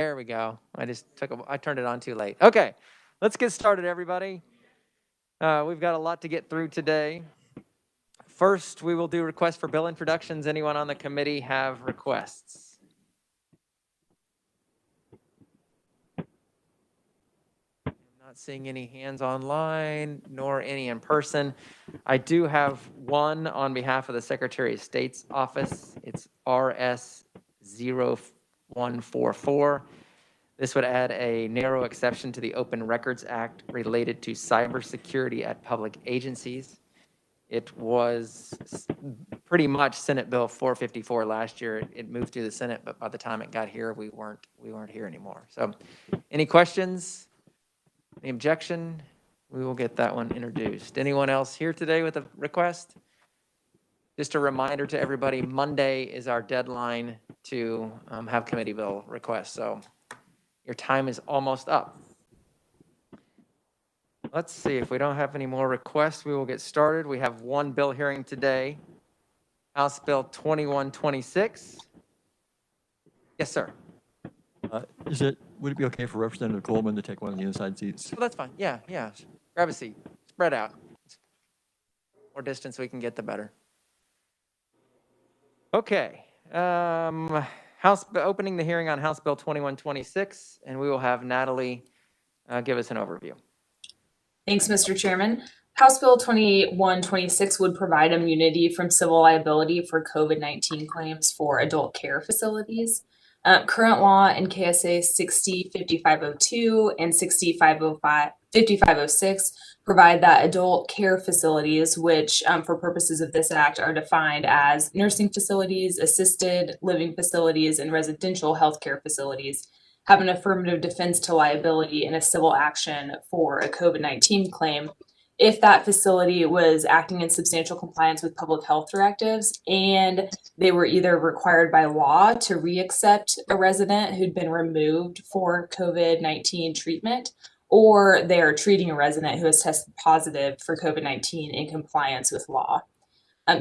There we go. I turned it on too late. Okay, let's get started, everybody. We've got a lot to get through today. First, we will do requests for bill introductions. Anyone on the committee have requests? I'm not seeing any hands online, nor any in person. I do have one on behalf of the Secretary of State's office. It's RS0144. This would add a narrow exception to the Open Records Act related to cybersecurity at public agencies. It was pretty much Senate Bill 454 last year. It moved through the Senate, but by the time it got here, we weren't here anymore. So, any questions? Any objection? We will get that one introduced. Anyone else here today with a request? Just a reminder to everybody, Monday is our deadline to have committee bill requests. So your time is almost up. Let's see, if we don't have any more requests, we will get started. We have one bill hearing today, House Bill 2126. Yes, sir. Would it be okay for Representative Coleman to take one of the inside seats? Oh, that's fine. Yeah. Grab a seat. Spread out. More distance we can get, the better. Okay. Opening the hearing on House Bill 2126, and we will have Natalie give us an overview. Thanks, Mr. Chairman. House Bill 2126 would provide immunity from civil liability for COVID-19 claims for adult care facilities. Current law in KSA 60-5502 and 60-5506 provide that adult care facilities, which for purposes of this act are defined as nursing facilities, assisted living facilities, and residential healthcare facilities, have an affirmative defense to liability in a civil action for a COVID-19 claim if that facility was acting in substantial compliance with public health directives and they were either required by law to reaccept a resident who'd been removed for COVID-19 treatment, or they are treating a resident who has tested positive for COVID-19 in compliance with law.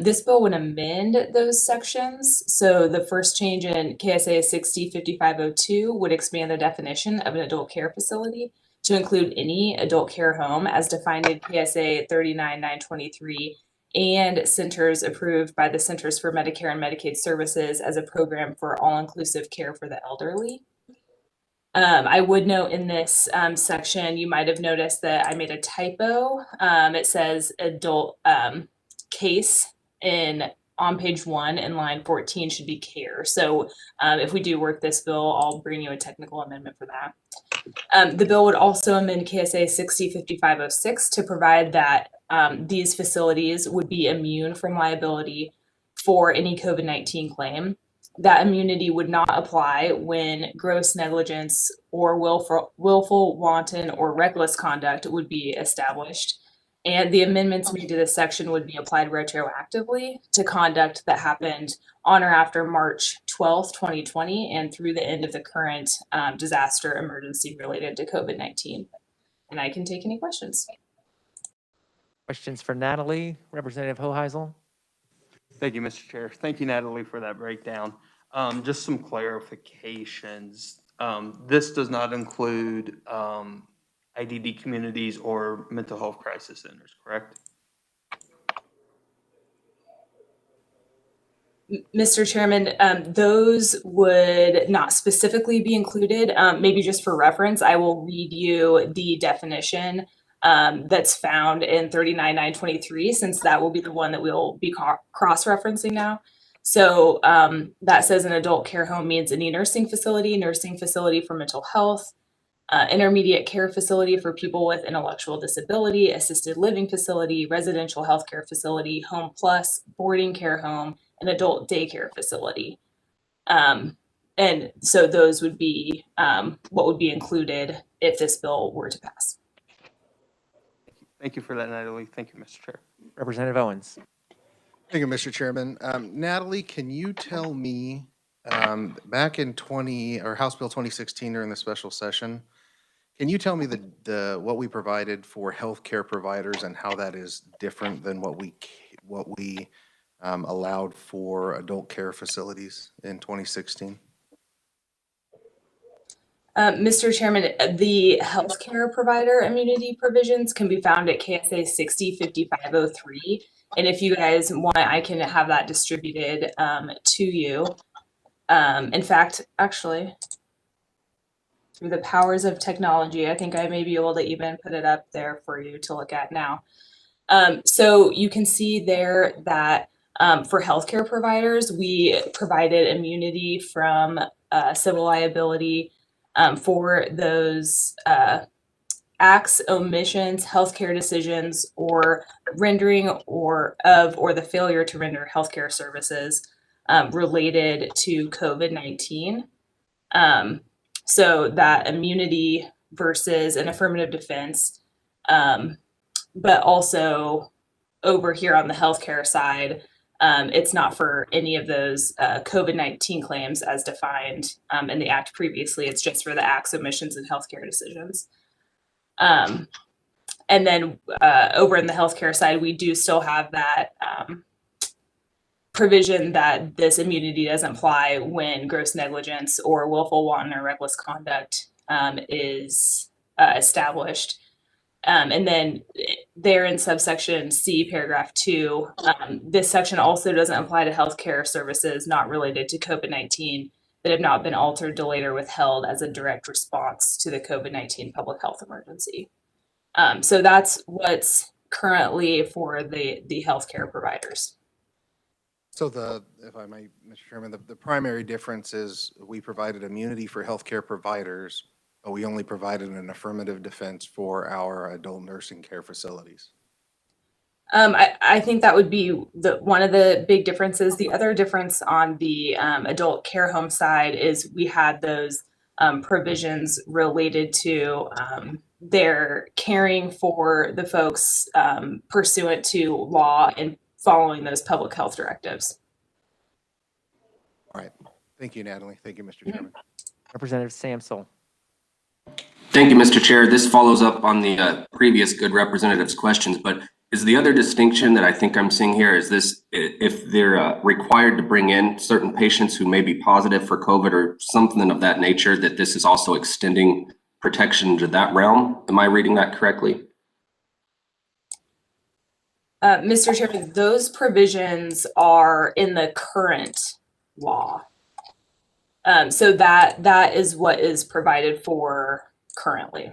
This bill would amend those sections. So the first change in KSA 60-5502 would expand the definition of an adult care facility to include any adult care home as defined in KSA 39-923 and centers approved by the Centers for Medicare and Medicaid Services as a program for all-inclusive care for the elderly. I would note in this section, you might have noticed that I made a typo. It says adult case on page 1 in line 14 should be care. So if we do work this bill, I'll bring you a technical amendment for that. The bill would also amend KSA 60-5506 to provide that these facilities would be immune from liability for any COVID-19 claim. That immunity would not apply when gross negligence or willful, wanton, or reckless conduct would be established. And the amendments made to this section would be applied retroactively to conduct that happened on or after March 12th, 2020, and through the end of the current disaster emergency related to COVID-19. And I can take any questions. Questions for Natalie, Representative Hoheisel? Thank you, Mr. Chair. Thank you, Natalie, for that breakdown. Just some clarifications. This does not include IDD communities or mental health crisis centers, correct? Mr. Chairman, those would not specifically be included. Maybe just for reference, I will read you the definition that's found in 39-923, since that will be the one that we'll be cross-referencing now. So that says an adult care home means any nursing facility for mental health, intermediate care facility for people with intellectual disability, assisted living facility, residential healthcare facility, home plus, boarding care home, an adult daycare facility. And so those would be what would be included if this bill were to pass. Thank you for that, Natalie. Thank you, Mr. Chair. Representative Owens. Thank you, Mr. Chairman. Natalie, can you tell me, back in House Bill 2016 during the special session, can you tell me what we provided for healthcare providers and how that is different than what we allowed for adult care facilities in 2016? Mr. Chairman, the healthcare provider immunity provisions can be found at KSA 605503. And if you guys want, I can have that distributed to you. In fact, actually, through the powers of technology, I think I may be able to even put it up there for you to look at now. So you can see there that for healthcare providers, we provided immunity from civil liability for those acts, omissions, healthcare decisions, or rendering or the failure to render healthcare services related to COVID-19. So that immunity versus an affirmative defense, but also over here on the healthcare side, it's not for any of those COVID-19 claims as defined in the act previously. It's just for the acts, omissions, and healthcare decisions. And then over in the healthcare side, we do still have that provision that this immunity doesn't apply when gross negligence or willful, wanton, or reckless conduct is established. And then there in subsection C, paragraph 2, this section also doesn't apply to healthcare services not related to COVID-19 that have not been altered, delayed, or withheld as a direct response to the COVID-19 public health emergency. So that's what's currently for the healthcare providers. So if I may, Mr. Chairman, the primary difference is we provided immunity for healthcare providers, but we only provided an affirmative defense for our adult nursing care facilities. I think that would be one of the big differences. The other difference on the adult care home side is we had those provisions related to their caring for the folks pursuant to law and following those public health directives. All right. Thank you, Natalie. Thank you, Mr. Chairman. Representative Samsel. Thank you, Mr. Chair. This follows up on the previous good representative's questions, but is the other distinction that I think I'm seeing here is this, if they're required to bring in certain patients who may be positive for COVID or something of that nature, that this is also extending protection to that realm? Am I reading that correctly? Mr. Chairman, those provisions are in the current law. So that is what is provided for currently.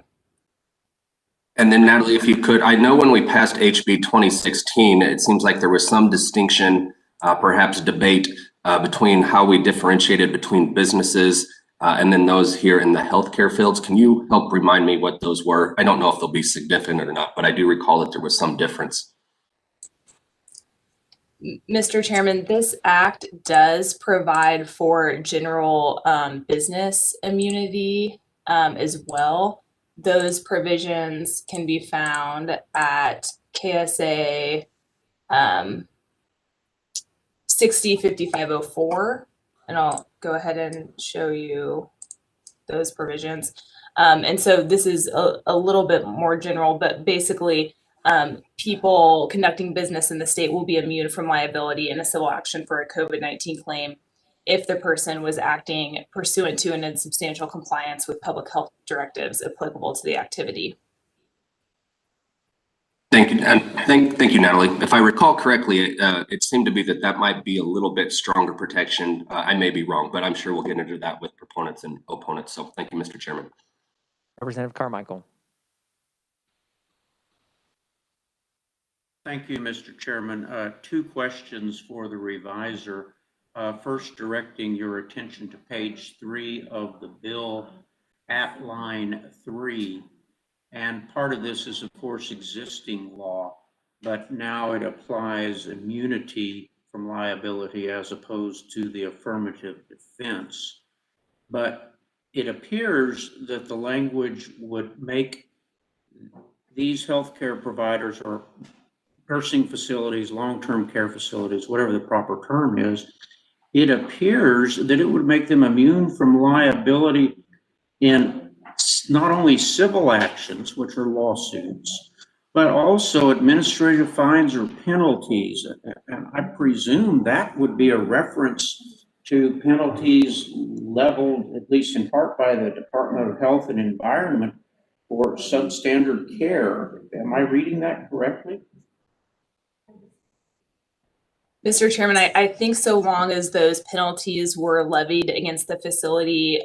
And then Natalie, if you could, I know when we passed HB 2016, it seems like there was some distinction, perhaps debate between how we differentiated between businesses and then those here in the healthcare fields. Can you help remind me what those were? I don't know if they'll be significant or not, but I do recall that there was some difference. Mr. Chairman, this act does provide for general business immunity as well. Those provisions can be found at KSA 605504, and I'll go ahead and show you those provisions. And so this is a little bit more general, but basically people conducting business in the state will be immune from liability in a civil action for a COVID-19 claim if the person was acting pursuant to and in substantial compliance with public health directives applicable to the activity. Thank you, and thank you, Natalie. If I recall correctly, it seemed to be that might be a little bit stronger protection. I may be wrong, but I'm sure we'll get into that with proponents and opponents. So thank you, Mr. Chairman. Representative Carmichael. Thank you, Mr. Chairman. Two questions for the reviser. First, directing your attention to page 3 of the bill at line 3. And part of this is, of course, existing law, but now it applies immunity from liability as opposed to the affirmative defense. But it appears that the language would make these healthcare providers or nursing facilities, long-term care facilities, whatever the proper term is, it appears that it would make them immune from liability in not only civil actions, which are lawsuits, but also administrative fines or penalties. And I presume that would be a reference to penalties leveled, at least in part, by the Department of Health and Environment for substandard care. Am I reading that correctly? Mr. Chairman, I think so long as those penalties were levied against the facility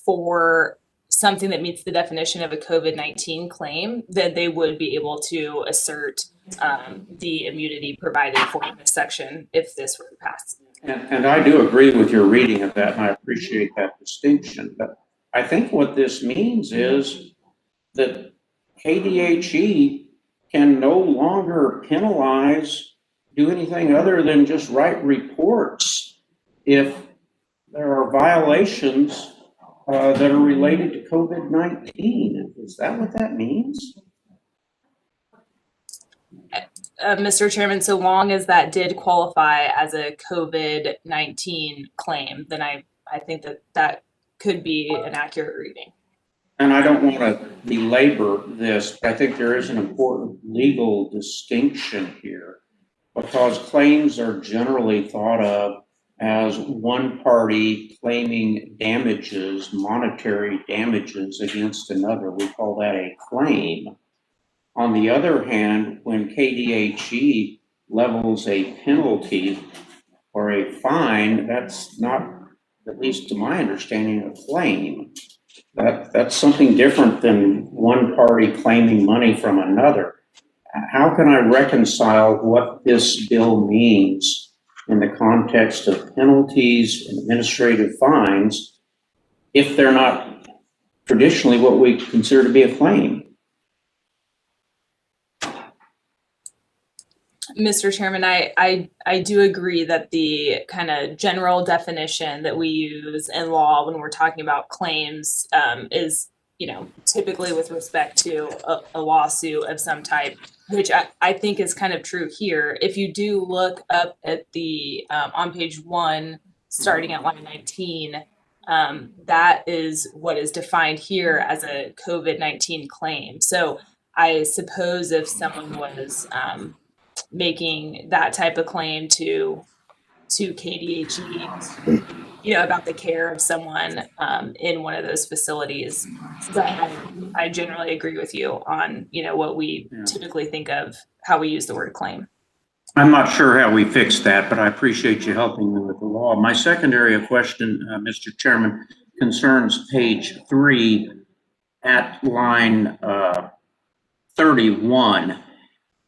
for something that meets the definition of a COVID-19 claim, then they would be able to assert the immunity provided for in this section if this were to pass. And I do agree with your reading of that, and I appreciate that distinction. But I think what this means is that KDHE can no longer do anything other than just write reports if there are violations that are related to COVID-19. Is that what that means? Mr. Chairman, so long as that did qualify as a COVID-19 claim, then I think that could be an accurate reading. And I don't want to belabor this, but I think there is an important legal distinction here, because claims are generally thought of as one party claiming damages, monetary damages against another. We call that a claim. On the other hand, when KDHE levels a penalty or a fine, that's not, at least to my understanding, a claim. That's something different than one party claiming money from another. How can I reconcile what this bill means in the context of penalties and administrative fines if they're not traditionally what we consider to be a claim? Mr. Chairman, I do agree that the kind of general definition that we use in law when we're talking about claims is, typically with respect to a lawsuit of some type, which I think is kind of true here. If you do look up at the on page 1, starting at line 19, that is what is defined here as a COVID-19 claim. So I suppose if someone was making that type of claim to KDHE, about the care of someone in one of those facilities. But I generally agree with you on, what we typically think of how we use the word claim. I'm not sure how we fix that, but I appreciate you helping me with the law. My second area of question, Mr. Chairman, concerns page 3 at line 31.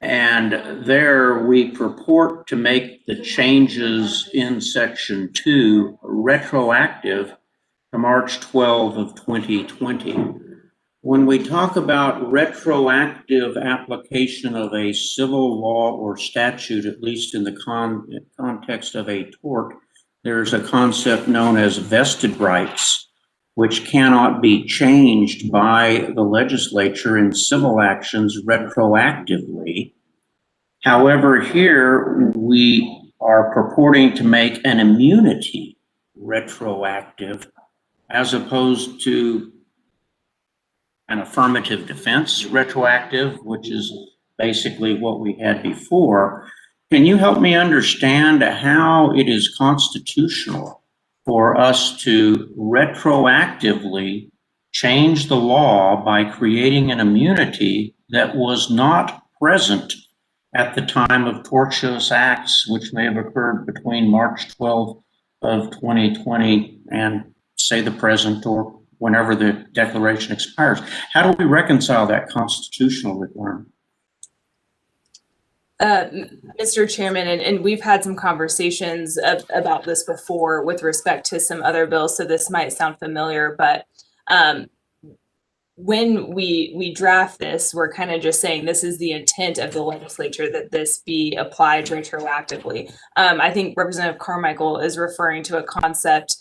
And there we purport to make the changes in section 2 retroactive to March 12 of 2020. When we talk about retroactive application of a civil law or statute, at least in the context of a tort, there's a concept known as vested rights, which cannot be changed by the legislature in civil actions retroactively. However, here we are purporting to make an immunity retroactive as opposed to an affirmative defense retroactive, which is basically what we had before. Can you help me understand how it is constitutional for us to retroactively change the law by creating an immunity that was not present at the time of tortious acts, which may have occurred between March 12 of 2020 and say the present or whenever the declaration expires? How do we reconcile that constitutional requirement? Mr. Chairman, and we've had some conversations about this before with respect to some other bills, so this might sound familiar, but when we draft this, we're kind of just saying this is the intent of the legislature, that this be applied retroactively. I think Representative Carmichael is referring to a concept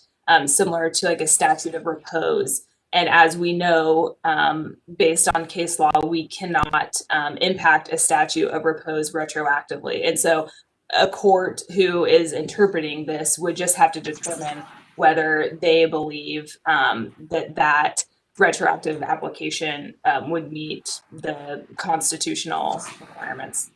similar to like a statute of repose. And as we know, based on case law, we cannot impact a statute of repose retroactively. And so a court who is interpreting this would just have to determine whether they believe that retroactive application would meet the constitutional requirements.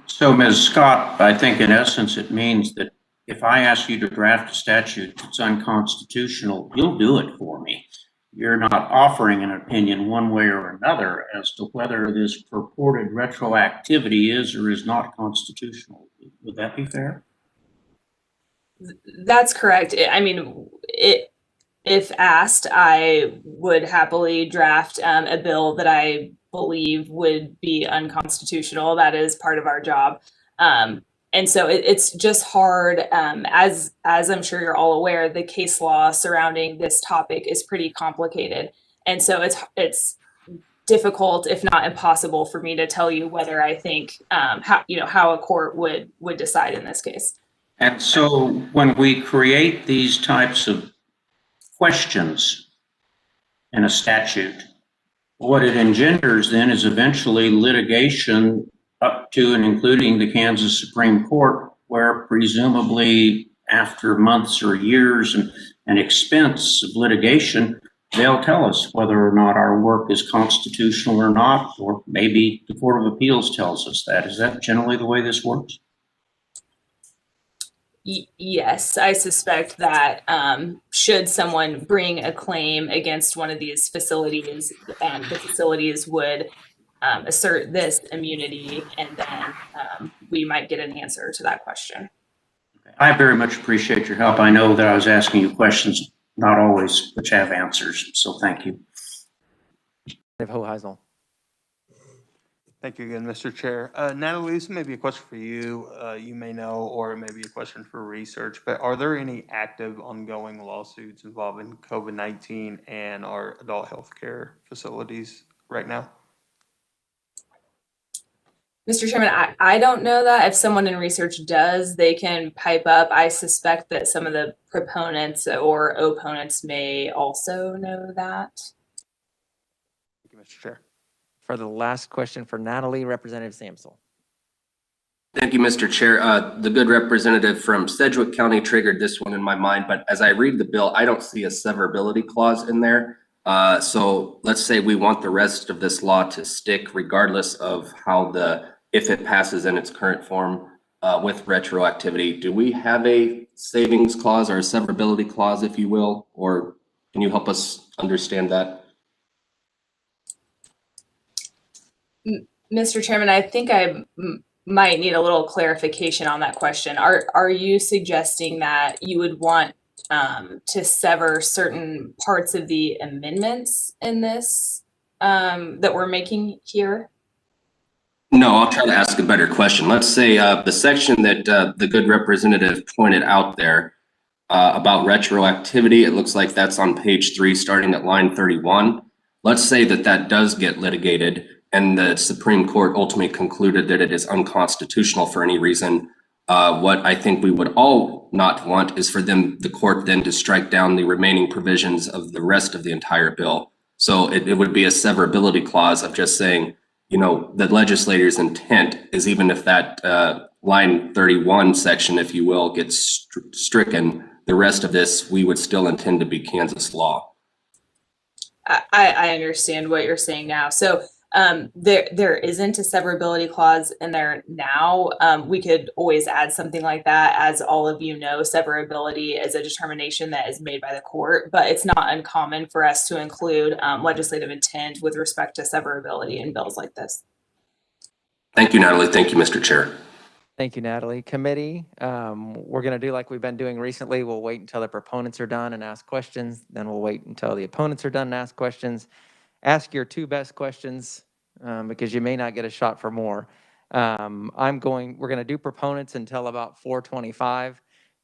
So, Ms. Scott, I think in essence it means that if I ask you to draft a statute that's unconstitutional, you'll do it for me. You're not offering an opinion one way or another as to whether this purported retroactivity is or is not constitutional. Would that be fair? That's correct. I mean, if asked, I would happily draft a bill that I believe would be unconstitutional. That is part of our job. And so it's just hard, as I'm sure you're all aware, the case law surrounding this topic is pretty complicated. And so it's difficult, if not impossible, for me to tell you whether I think how a court would decide in this case. And so when we create these types of questions in a statute, what it engenders then is eventually litigation up to and including the Kansas Supreme Court, where presumably after months or years and expense of litigation, they'll tell us whether or not our work is constitutional or not, or maybe the Court of Appeals tells us that. Is that generally the way this works? Yes, I suspect that should someone bring a claim against one of these facilities, the facilities would assert this immunity, and then we might get an answer to that question. I very much appreciate your help. I know that I was asking you questions, not always which have answers, so thank you. Hoheisel. Thank you again, Mr. Chair. Natalie, this may be a question for you. You may know, or it may be a question for research, but are there any active ongoing lawsuits involving COVID-19 and our adult health care facilities right now? Mr. Chairman, I don't know that. If someone in research does, they can pipe up. I suspect that some of the proponents or opponents may also know that. Thank you, Mr. Chair. For the last question for Natalie, Representative Samsel. Thank you, Mr. Chair. The good representative from Sedgwick County triggered this one in my mind, but as I read the bill, I don't see a severability clause in there. So let's say we want the rest of this law to stick regardless of how if it passes in its current form with retroactivity. Do we have a savings clause or a severability clause, if you will, or can you help us understand that? Mr. Chairman, I think I might need a little clarification on that question. Are you suggesting that you would want to sever certain parts of the amendments in this that we're making here? No, I'll try to ask a better question. Let's say the section that the good representative pointed out there about retroactivity, it looks like that's on page 3, starting at line 31. Let's say that does get litigated and the Supreme Court ultimately concluded that it is unconstitutional for any reason. What I think we would all not want is for the court then to strike down the remaining provisions of the rest of the entire bill. So it would be a severability clause of just saying, the legislator's intent is even if that line 31 section, if you will, gets stricken, the rest of this, we would still intend to be Kansas law. I understand what you're saying now. So there isn't a severability clause in there now. We could always add something like that. As all of you know, severability is a determination that is made by the court, but it's not uncommon for us to include legislative intent with respect to severability in bills like this. Thank you, Natalie. Thank you, Mr. Chair. Thank you, Natalie. Committee, we're going to do like we've been doing recently. We'll wait until the proponents are done and ask questions. Then we'll wait until the opponents are done and ask questions. Ask your 2 best questions because you may not get a shot for more. We're going to do proponents until about 4:25,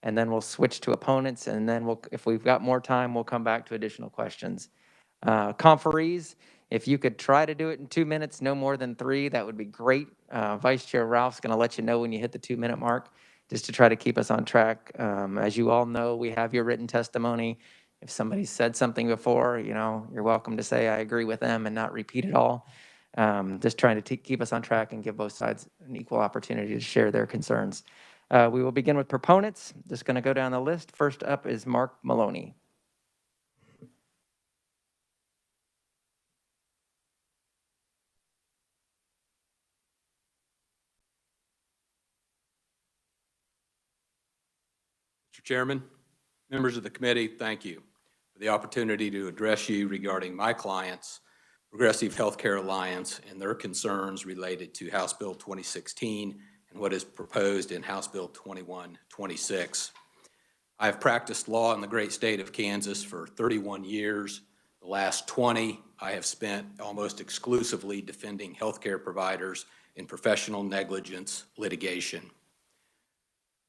and then we'll switch to opponents. And then if we've got more time, we'll come back to additional questions. Conferees, if you could try to do it in 2 minutes, no more than 3, that would be great. Vice Chair Ralph's going to let you know when you hit the 2-minute mark, just to try to keep us on track. As you all know, we have your written testimony. If somebody said something before, you're welcome to say I agree with them and not repeat it all. Just trying to keep us on track and give both sides an equal opportunity to share their concerns. We will begin with proponents. Just going to go down the list. First up is Mark Maloney. Mr. Chairman, members of the committee, thank you for the opportunity to address you regarding my clients, Progressive Healthcare Alliance, and their concerns related to House Bill 2016 and what is proposed in House Bill 2126. I have practiced law in the great state of Kansas for 31 years. The last 20, I have spent almost exclusively defending healthcare providers in professional negligence litigation.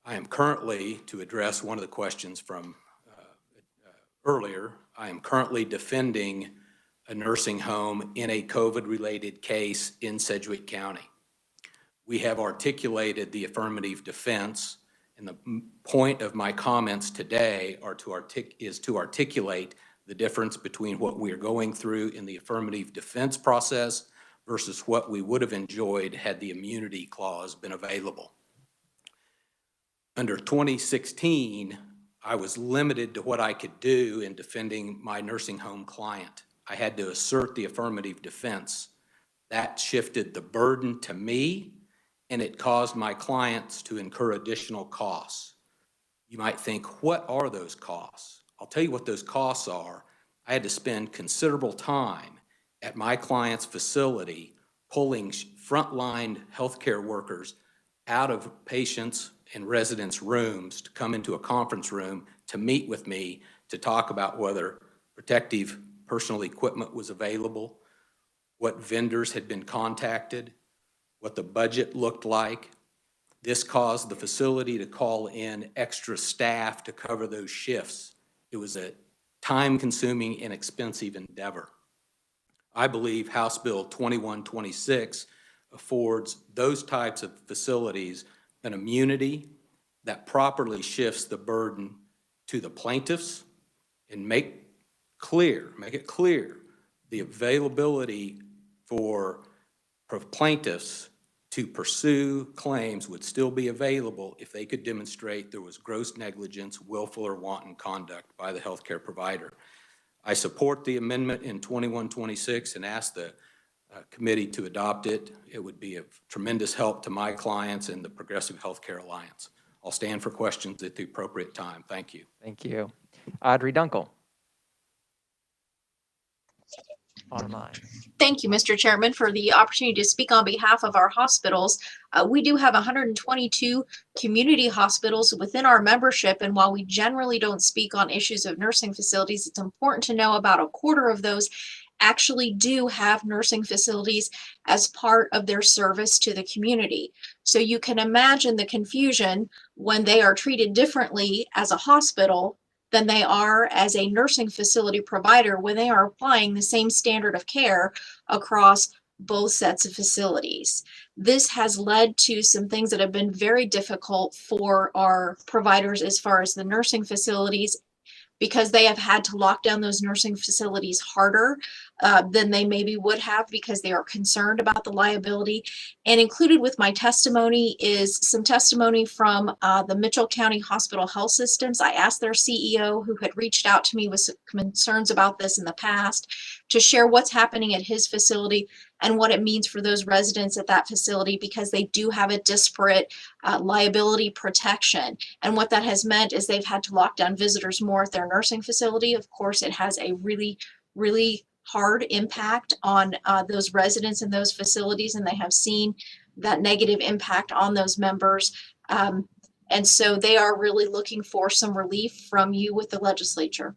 I am currently, to address one of the questions from earlier, I am currently defending a nursing home in a COVID-related case in Sedgwick County. We have articulated the affirmative defense, and the point of my comments today is to articulate the difference between what we are going through in the affirmative defense process versus what we would have enjoyed had the immunity clause been available. Under 2016, I was limited to what I could do in defending my nursing home client. I had to assert the affirmative defense. That shifted the burden to me, and it caused my clients to incur additional costs. You might think, what are those costs? I'll tell you what those costs are. I had to spend considerable time at my client's facility pulling frontline healthcare workers out of patients' and residents' rooms to come into a conference room to meet with me to talk about whether protective personal equipment was available, what vendors had been contacted, what the budget looked like. This caused the facility to call in extra staff to cover those shifts. It was a time-consuming and expensive endeavor. I believe House Bill 2126 affords those types of facilities an immunity that properly shifts the burden to the plaintiffs and make it clear the availability for plaintiffs to pursue claims would still be available if they could demonstrate there was gross negligence, willful or wanton conduct by the healthcare provider. I support the amendment in 2126 and ask the committee to adopt it. It would be of tremendous help to my clients and the Progressive Healthcare Alliance. I'll stand for questions at the appropriate time. Thank you. Thank you. Audrey Dunkel. Online. Thank you, Mr. Chairman, for the opportunity to speak on behalf of our hospitals. We do have 122 community hospitals within our membership, and while we generally don't speak on issues of nursing facilities, it's important to know about a quarter of those actually do have nursing facilities as part of their service to the community. So you can imagine the confusion when they are treated differently as a hospital than they are as a nursing facility provider when they are applying the same standard of care across both sets of facilities. This has led to some things that have been very difficult for our providers as far as the nursing facilities, because they have had to lock down those nursing facilities harder than they maybe would have because they are concerned about the liability. And included with my testimony is some testimony from the Mitchell County Hospital Health Systems. I asked their CEO, who had reached out to me with some concerns about this in the past, to share what's happening at his facility and what it means for those residents at that facility, because they do have a disparate liability protection. And what that has meant is they've had to lock down visitors more at their nursing facility. Of course, it has a really, really hard impact on those residents in those facilities, and they have seen that negative impact on those members. And so they are really looking for some relief from you with the legislature.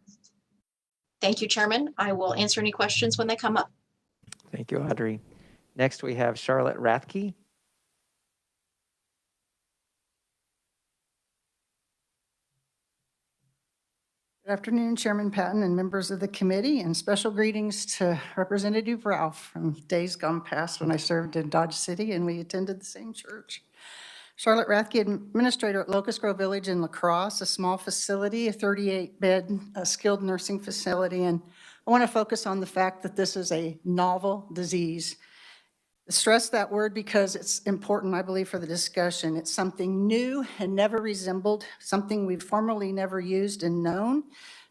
Thank you, Chairman. I will answer any questions when they come up. Thank you, Audrey. Next, we have Charlotte Rathke. Good afternoon, Chairman Patton and members of the committee, and special greetings to Representative Ralph from days gone past when I served in Dodge City and we attended the same church. Charlotte Rathke, administrator at Locust Grove Village in La Crosse, a small facility, a 38-bed skilled nursing facility, and I want to focus on the fact that this is a novel disease. Stress that word because it's important, I believe, for the discussion. It's something new and never resembled, something we've formerly never used and known.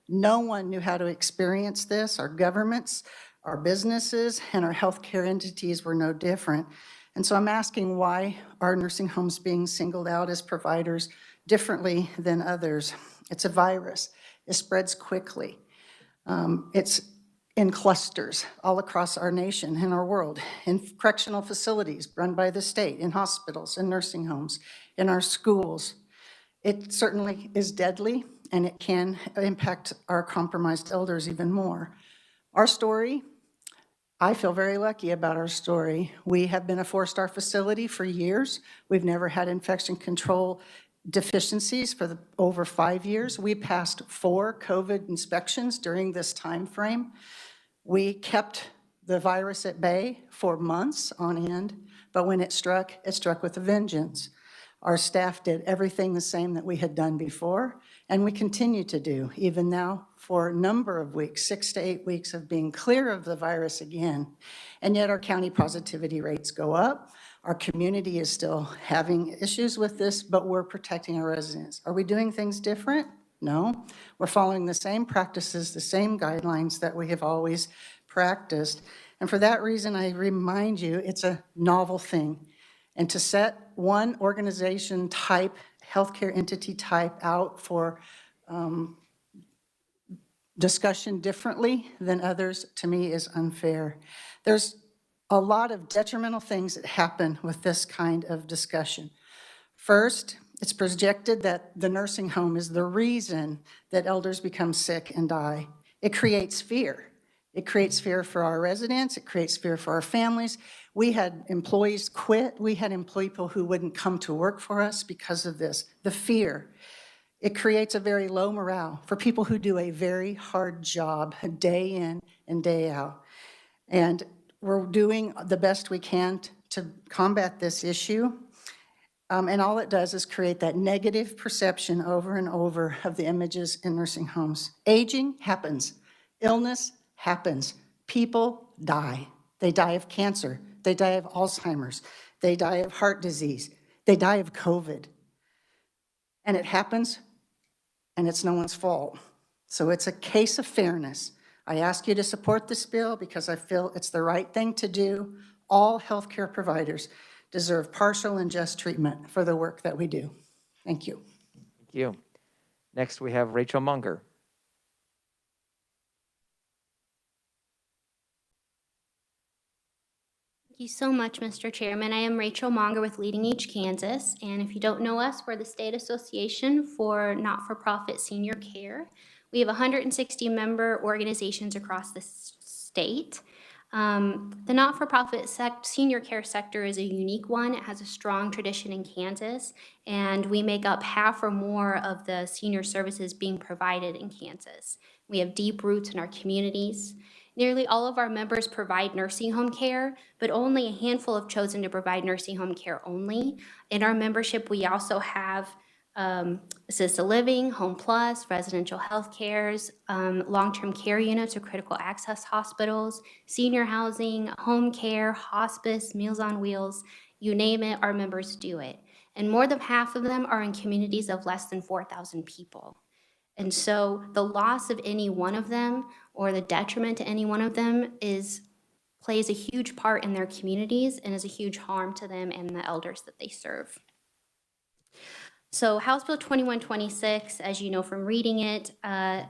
No one knew how to experience this. Our governments, our businesses, and our healthcare entities were no different. And so I'm asking why are nursing homes being singled out as providers differently than others. It's a virus. It spreads quickly. It's in clusters all across our nation and our world, in correctional facilities run by the state, in hospitals, in nursing homes, in our schools. It certainly is deadly, and it can impact our compromised elders even more. Our story, I feel very lucky about our story. We have been a 4-star facility for years. We've never had infection control deficiencies for over 5 years. We passed 4 COVID inspections during this time frame. We kept the virus at bay for months on end, but when it struck with a vengeance. Our staff did everything the same that we had done before, and we continue to do, even now for a number of weeks, 6 to 8 weeks of being clear of the virus again. And yet our county positivity rates go up. Our community is still having issues with this, but we're protecting our residents. Are we doing things different? No. We're following the same practices, the same guidelines that we have always practiced. And for that reason, I remind you, it's a novel thing. And to set one organization type, healthcare entity type out for discussion differently than others, to me, is unfair. There's a lot of detrimental things that happen with this kind of discussion. First, it's projected that the nursing home is the reason that elders become sick and die. It creates fear. It creates fear for our residents. It creates fear for our families. We had employees quit. We had people who wouldn't come to work for us because of this, the fear. It creates a very low morale for people who do a very hard job day in and day out. And we're doing the best we can to combat this issue. And all it does is create that negative perception over and over of the images in nursing homes. Aging happens. Illness happens. People die. They die of cancer. They die of Alzheimer's. They die of heart disease. They die of COVID. And it happens, and it's no one's fault. So it's a case of fairness. I ask you to support this bill because I feel it's the right thing to do. All healthcare providers deserve partial and just treatment for the work that we do. Thank you. Thank you. Next, we have Rachel Munger. Thank you so much, Mr. Chairman. I am Rachel Monger with Leading Age Kansas, and if you don't know us, we're the State Association for Not-for-Profit Senior Care. We have 160 member organizations across the state. The not-for-profit senior care sector is a unique one. It has a strong tradition in Kansas, and we make up half or more of the senior services being provided in Kansas. We have deep roots in our communities. Nearly all of our members provide nursing home care, but only a handful have chosen to provide nursing home care only. In our membership, we also have assisted living, home plus, residential health cares, long-term care units or critical access hospitals, senior housing, home care, hospice, Meals on Wheels, you name it, our members do it. And more than half of them are in communities of less than 4,000 people. And so the loss of any one of them or the detriment to any one of them plays a huge part in their communities and is a huge harm to them and the elders that they serve. So House Bill 2126, as you know from reading it, the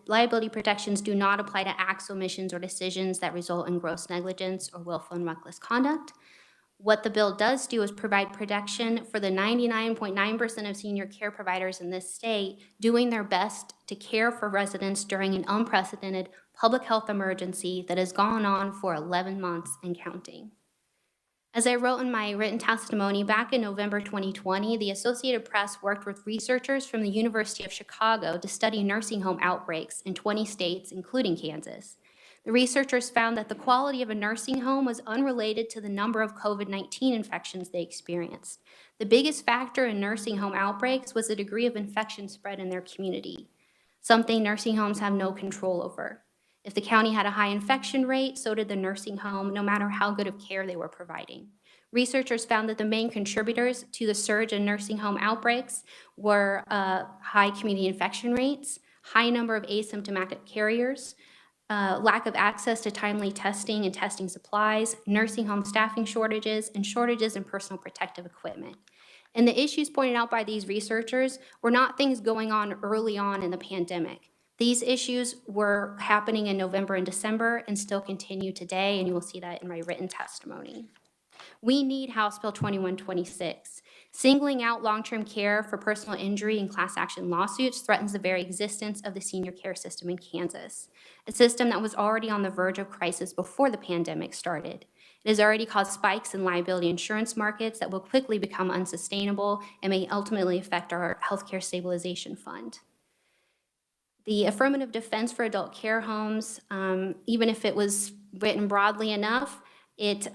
liability protections do not apply to acts, omissions, or decisions that result in gross negligence or willful and reckless conduct. What the bill does do is provide protection for the 99.9% of senior care providers in this state doing their best to care for residents during an unprecedented public health emergency that has gone on for 11 months and counting. As I wrote in my written testimony back in November 2020, the Associated Press worked with researchers from the University of Chicago to study nursing home outbreaks in 20 states, including Kansas. The researchers found that the quality of a nursing home was unrelated to the number of COVID-19 infections they experienced. The biggest factor in nursing home outbreaks was the degree of infection spread in their community, something nursing homes have no control over. If the county had a high infection rate, so did the nursing home, no matter how good of care they were providing. Researchers found that the main contributors to the surge in nursing home outbreaks were high community infection rates, high number of asymptomatic carriers, lack of access to timely testing and testing supplies, nursing home staffing shortages, and shortages in personal protective equipment. And the issues pointed out by these researchers were not things going on early on in the pandemic. These issues were happening in November and December and still continue today, and you will see that in my written testimony. We need House Bill 2126. Singling out long-term care for personal injury and class action lawsuits threatens the very existence of the senior care system in Kansas, a system that was already on the verge of crisis before the pandemic started. It has already caused spikes in liability insurance markets that will quickly become unsustainable and may ultimately affect our healthcare stabilization fund. The affirmative defense for adult care homes, even if it was written broadly enough, it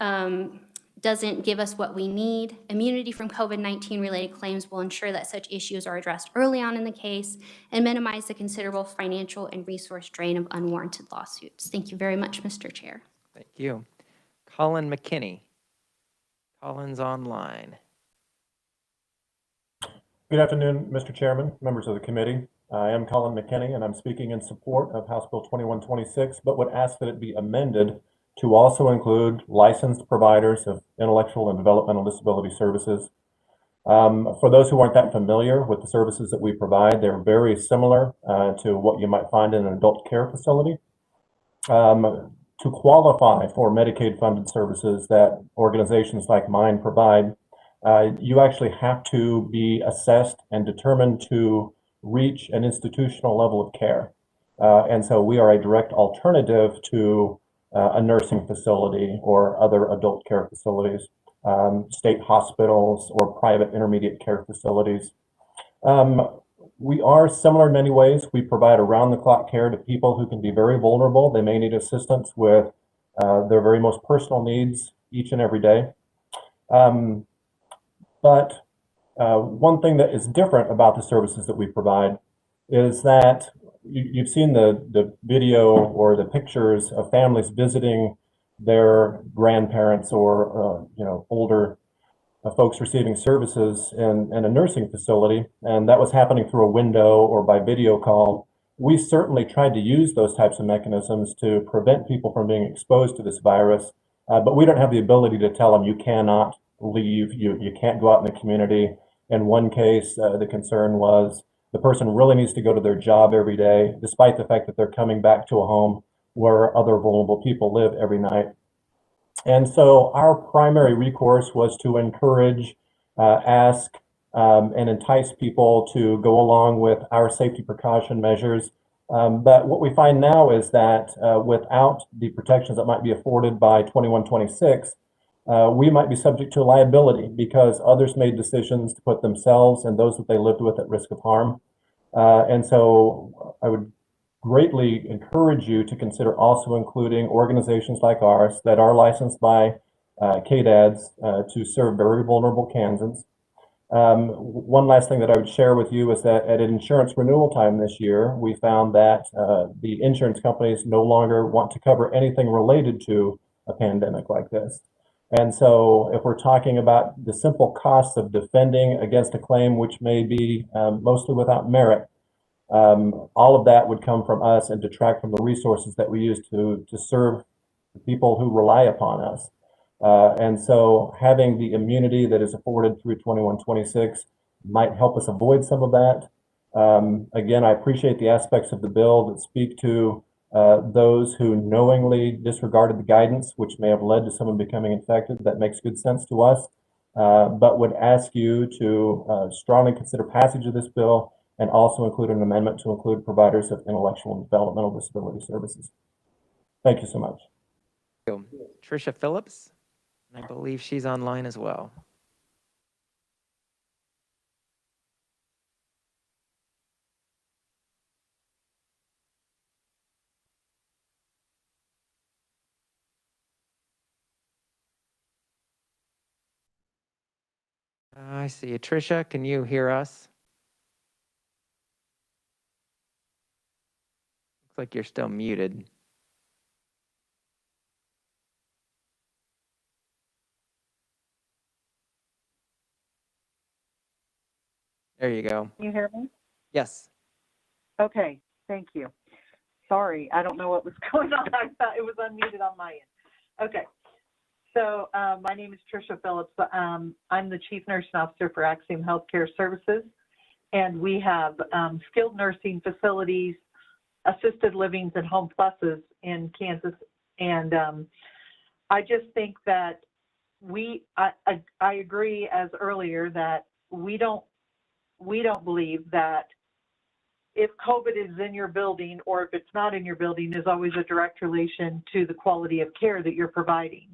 doesn't give us what we need. Immunity from COVID-19 related claims will ensure that such issues are addressed early on in the case and minimize the considerable financial and resource drain of unwarranted lawsuits. Thank you very much, Mr. Chair. Thank you. Colin McKinney. Colin's online. Good afternoon, Mr. Chairman, members of the committee. I am Colin McKinney, and I'm speaking in support of House Bill 2126, but would ask that it be amended to also include licensed providers of intellectual and developmental disability services. For those who aren't that familiar with the services that we provide, they're very similar to what you might find in an adult care facility. To qualify for Medicaid-funded services that organizations like mine provide, you actually have to be assessed and determined to reach an institutional level of care. And so we are a direct alternative to a nursing facility or other adult care facilities, state hospitals or private intermediate care facilities. We are similar in many ways. We provide around-the-clock care to people who can be very vulnerable. They may need assistance with their very most personal needs each and every day. But one thing that is different about the services that we provide is that you've seen the video or the pictures of families visiting their grandparents or older folks receiving services in a nursing facility, and that was happening through a window or by video call. We certainly tried to use those types of mechanisms to prevent people from being exposed to this virus, but we don't have the ability to tell them you cannot leave, you can't go out in the community. In one case, the concern was the person really needs to go to their job every day, despite the fact that they're coming back to a home where other vulnerable people live every night. And so our primary recourse was to encourage, ask, and entice people to go along with our safety precaution measures. But what we find now is that without the protections that might be afforded by 2126, we might be subject to liability because others made decisions to put themselves and those that they lived with at risk of harm. And so I would greatly encourage you to consider also including organizations like ours that are licensed by KDADS to serve very vulnerable Kansans. One last thing that I would share with you is that at insurance renewal time this year, we found that the insurance companies no longer want to cover anything related to a pandemic like this. And so if we're talking about the simple costs of defending against a claim which may be mostly without merit, all of that would come from us and detract from the resources that we use to serve the people who rely upon us. And so having the immunity that is afforded through 2126 might help us avoid some of that. Again, I appreciate the aspects of the bill that speak to those who knowingly disregarded the guidance, which may have led to someone becoming infected. That makes good sense to us, but would ask you to strongly consider passage of this bill and also include an amendment to include providers of intellectual and developmental disability services. Thank you so much. Tricia Phillips, I believe she's online as well. I see you. Tricia, can you hear us? Looks like you're still muted. There you go. Can you hear me? Yes. Okay, thank you. Sorry, I don't know what was going on. I thought it was unmuted on my end. Okay, So my name is Tricia Phillips. I'm the Chief Nursing Officer for Axiom Healthcare Services, and we have skilled nursing facilities, assisted livings, and home pluses in Kansas. And I just think that I agree as earlier that we don't believe that if COVID is in your building or if it's not in your building, there's always a direct relation to the quality of care that you're providing.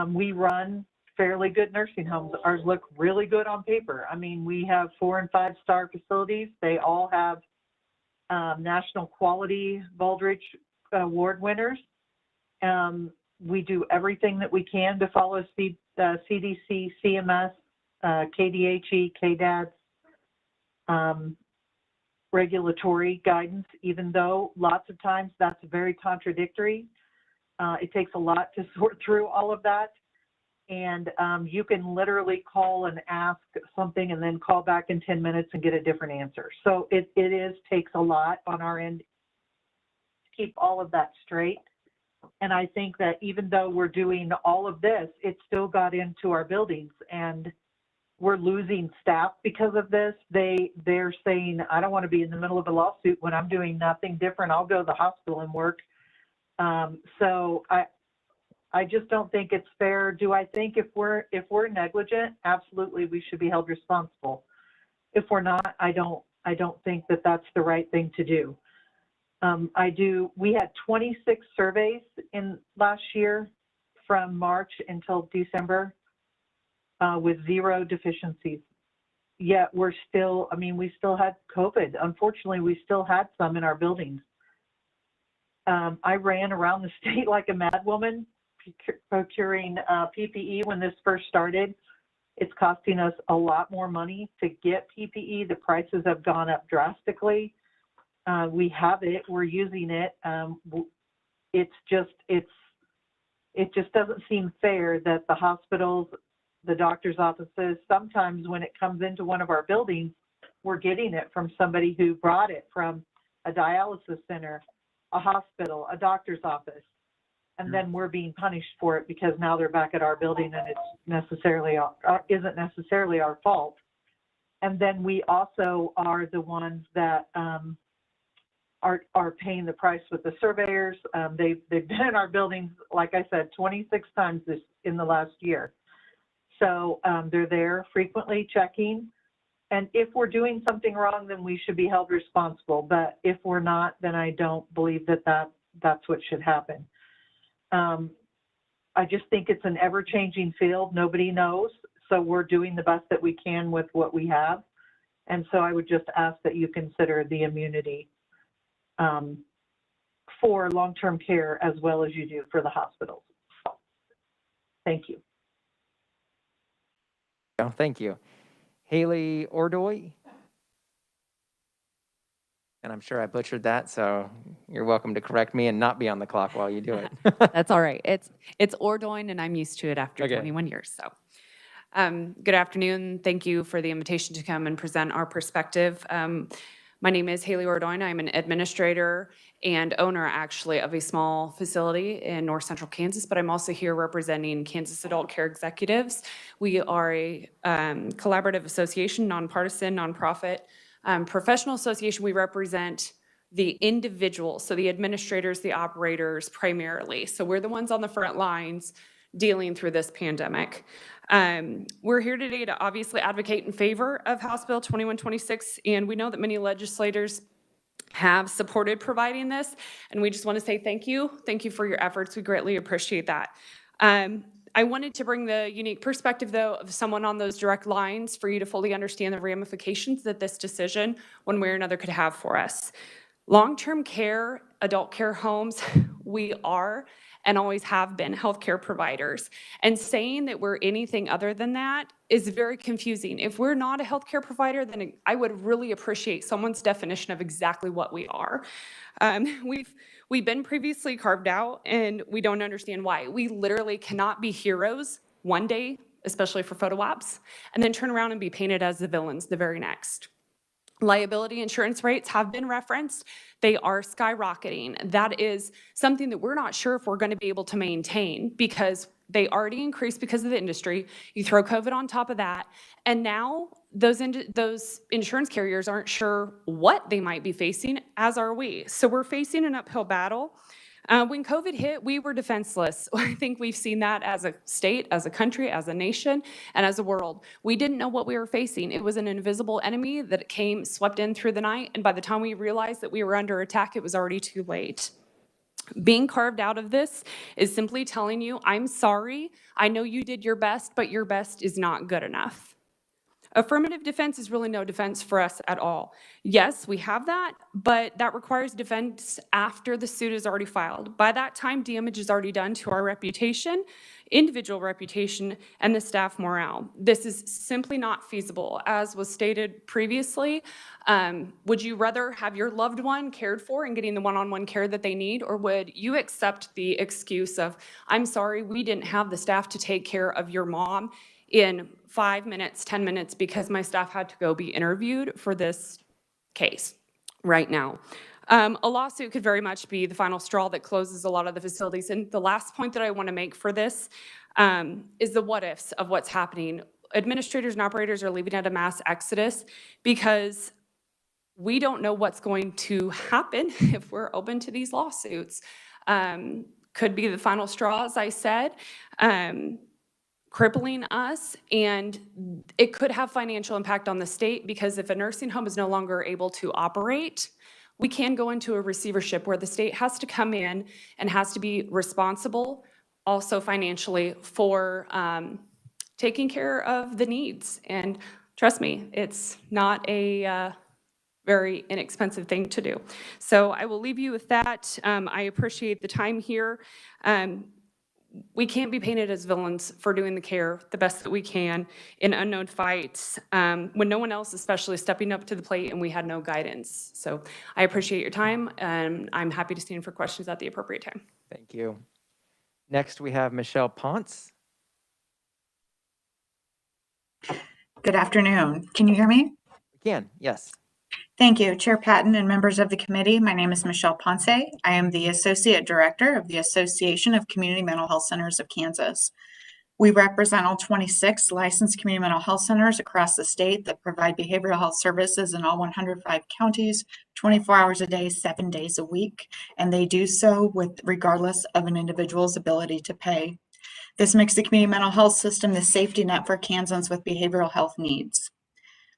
We run fairly good nursing homes. Ours look really good on paper. I mean, we have 4- and 5-star facilities. They all have national quality Baldrige Award winners. We do everything that we can to follow CDC, CMS, KDHE, KDADS, regulatory guidance, even though lots of times that's very contradictory. It takes a lot to sort through all of that. And you can literally call and ask something and then call back in 10 minutes and get a different answer. So it takes a lot on our end to keep all of that straight. And I think that even though we're doing all of this, it still got into our buildings, and we're losing staff because of this. They're saying, I don't want to be in the middle of a lawsuit when I'm doing nothing different. I'll go to the hospital and work. So I just don't think it's fair. Do I think if we're negligent, absolutely we should be held responsible. If we're not, I don't think that that's the right thing to do. We had 26 surveys in last year from March until December with 0 deficiencies. Yet we still had COVID. Unfortunately, we still had some in our buildings. I ran around the state like a mad woman procuring PPE when this first started. It's costing us a lot more money to get PPE. The prices have gone up drastically. We have it, we're using it. It just doesn't seem fair that the hospitals, the doctor's offices, sometimes when it comes into one of our buildings, we're getting it from somebody who brought it from a dialysis center, a hospital, a doctor's office, and then we're being punished for it because now they're back at our building and it's isn't necessarily our fault. And then we also are the ones that are paying the price with the surveyors. They've been in our buildings, like I said, 26 times in the last year. So they're there frequently checking. And if we're doing something wrong, then we should be held responsible. But if we're not, then I don't believe that's what should happen. I just think it's an ever-changing field. Nobody knows. So we're doing the best that we can with what we have. And so I would just ask that you consider the immunity for long-term care as well as you do for the hospitals. Thank you. Oh, thank you. Haley Ordoy. And I'm sure I butchered that, so you're welcome to correct me and not be on the clock while you do it. That's all right. It's Ordoin, and I'm used to it after 21 years. So, good afternoon. Thank you for the invitation to come and present our perspective. My name is Haley Ordoin. I'm an administrator and owner, actually, of a small facility in North Central Kansas, but I'm also here representing Kansas Adult Care Executives. We are a collaborative association, nonpartisan, nonprofit, professional association. We represent the individuals, so the administrators, the operators primarily. So we're the ones on the front lines dealing through this pandemic. We're here today to obviously advocate in favor of House Bill 2126, and we know that many legislators have supported providing this, and we just want to say thank you. Thank you for your efforts. We greatly appreciate that. I wanted to bring the unique perspective, though, of someone on those direct lines for you to fully understand the ramifications that this decision, one way or another, could have for us. Long-term care, adult care homes, we are and always have been healthcare providers. And saying that we're anything other than that is very confusing. If we're not a healthcare provider, then I would really appreciate someone's definition of exactly what we are. We've been previously carved out, and we don't understand why. We literally cannot be heroes one day, especially for photo ops, and then turn around and be painted as the villains the very next. Liability insurance rates have been referenced. They are skyrocketing. That is something that we're not sure if we're going to be able to maintain because they already increased because of the industry. You throw COVID on top of that, and now those insurance carriers aren't sure what they might be facing, as are we. So we're facing an uphill battle. When COVID hit, we were defenseless. I think we've seen that as a state, as a country, as a nation, and as a world. We didn't know what we were facing. It was an invisible enemy that came, swept in through the night, and by the time we realized that we were under attack, it was already too late. Being carved out of this is simply telling you, I'm sorry, I know you did your best, but your best is not good enough. Affirmative defense is really no defense for us at all. Yes, we have that, but that requires defense after the suit is already filed. By that time, damage is already done to our reputation, individual reputation, and the staff morale. This is simply not feasible. As was stated previously, would you rather have your loved one cared for and getting the one-on-one care that they need, or would you accept the excuse of, I'm sorry, we didn't have the staff to take care of your mom in 5 minutes, 10 minutes, because my staff had to go be interviewed for this case right now. A lawsuit could very much be the final straw that closes a lot of the facilities. And the last point that I want to make for this is the what ifs of what's happening. Administrators and operators are leaving at a mass exodus because we don't know what's going to happen if we're open to these lawsuits. Could be the final straw, as I said. Crippling us, and it could have financial impact on the state because if a nursing home is no longer able to operate, we can go into a receivership where the state has to come in and has to be responsible also financially for taking care of the needs. And trust me, it's not a very inexpensive thing to do. So I will leave you with that. I appreciate the time here. We can't be painted as villains for doing the care the best that we can in unknown fights when no one else, especially stepping up to the plate, and we had no guidance. So I appreciate your time, and I'm happy to stand for questions at the appropriate time. Thank you. Next, we have Michelle Ponce. Good afternoon. Can you hear me? We can, yes. Thank you, Chair Patton and members of the committee. My name is Michelle Ponce. I am the Associate Director of the Association of Community Mental Health Centers of Kansas. We represent all 26 licensed community mental health centers across the state that provide behavioral health services in all 105 counties, 24 hours a day, 7 days a week, and they do so regardless of an individual's ability to pay. This makes the community mental health system the safety net for Kansans with behavioral health needs.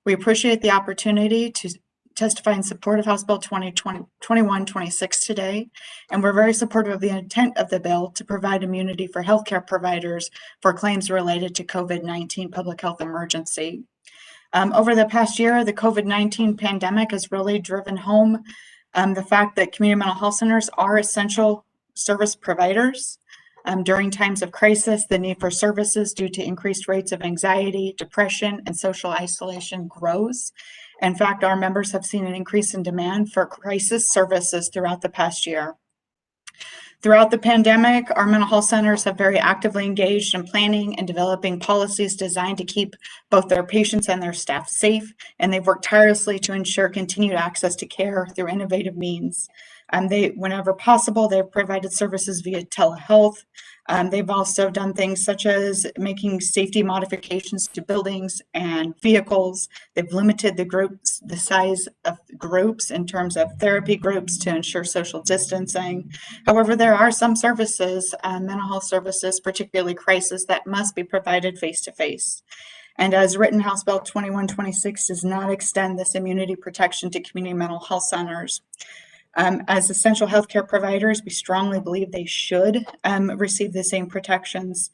We appreciate the opportunity to testify in support of House Bill 2126 today, and we're very supportive of the intent of the bill to provide immunity for healthcare providers for claims related to COVID-19 public health emergency. Over the past year, the COVID-19 pandemic has really driven home the fact that community mental health centers are essential service providers. During times of crisis, the need for services due to increased rates of anxiety, depression, and social isolation grows. In fact, our members have seen an increase in demand for crisis services throughout the past year. Throughout the pandemic, our mental health centers have very actively engaged in planning and developing policies designed to keep both their patients and their staff safe, and they've worked tirelessly to ensure continued access to care through innovative means. Whenever possible, they've provided services via telehealth. They've also done things such as making safety modifications to buildings and vehicles. They've limited the size of groups in terms of therapy groups to ensure social distancing. However, there are some services, mental health services, particularly crisis, that must be provided face-to-face. And as written, House Bill 2126 does not extend this immunity protection to community mental health centers. As essential healthcare providers, we strongly believe they should receive the same protections.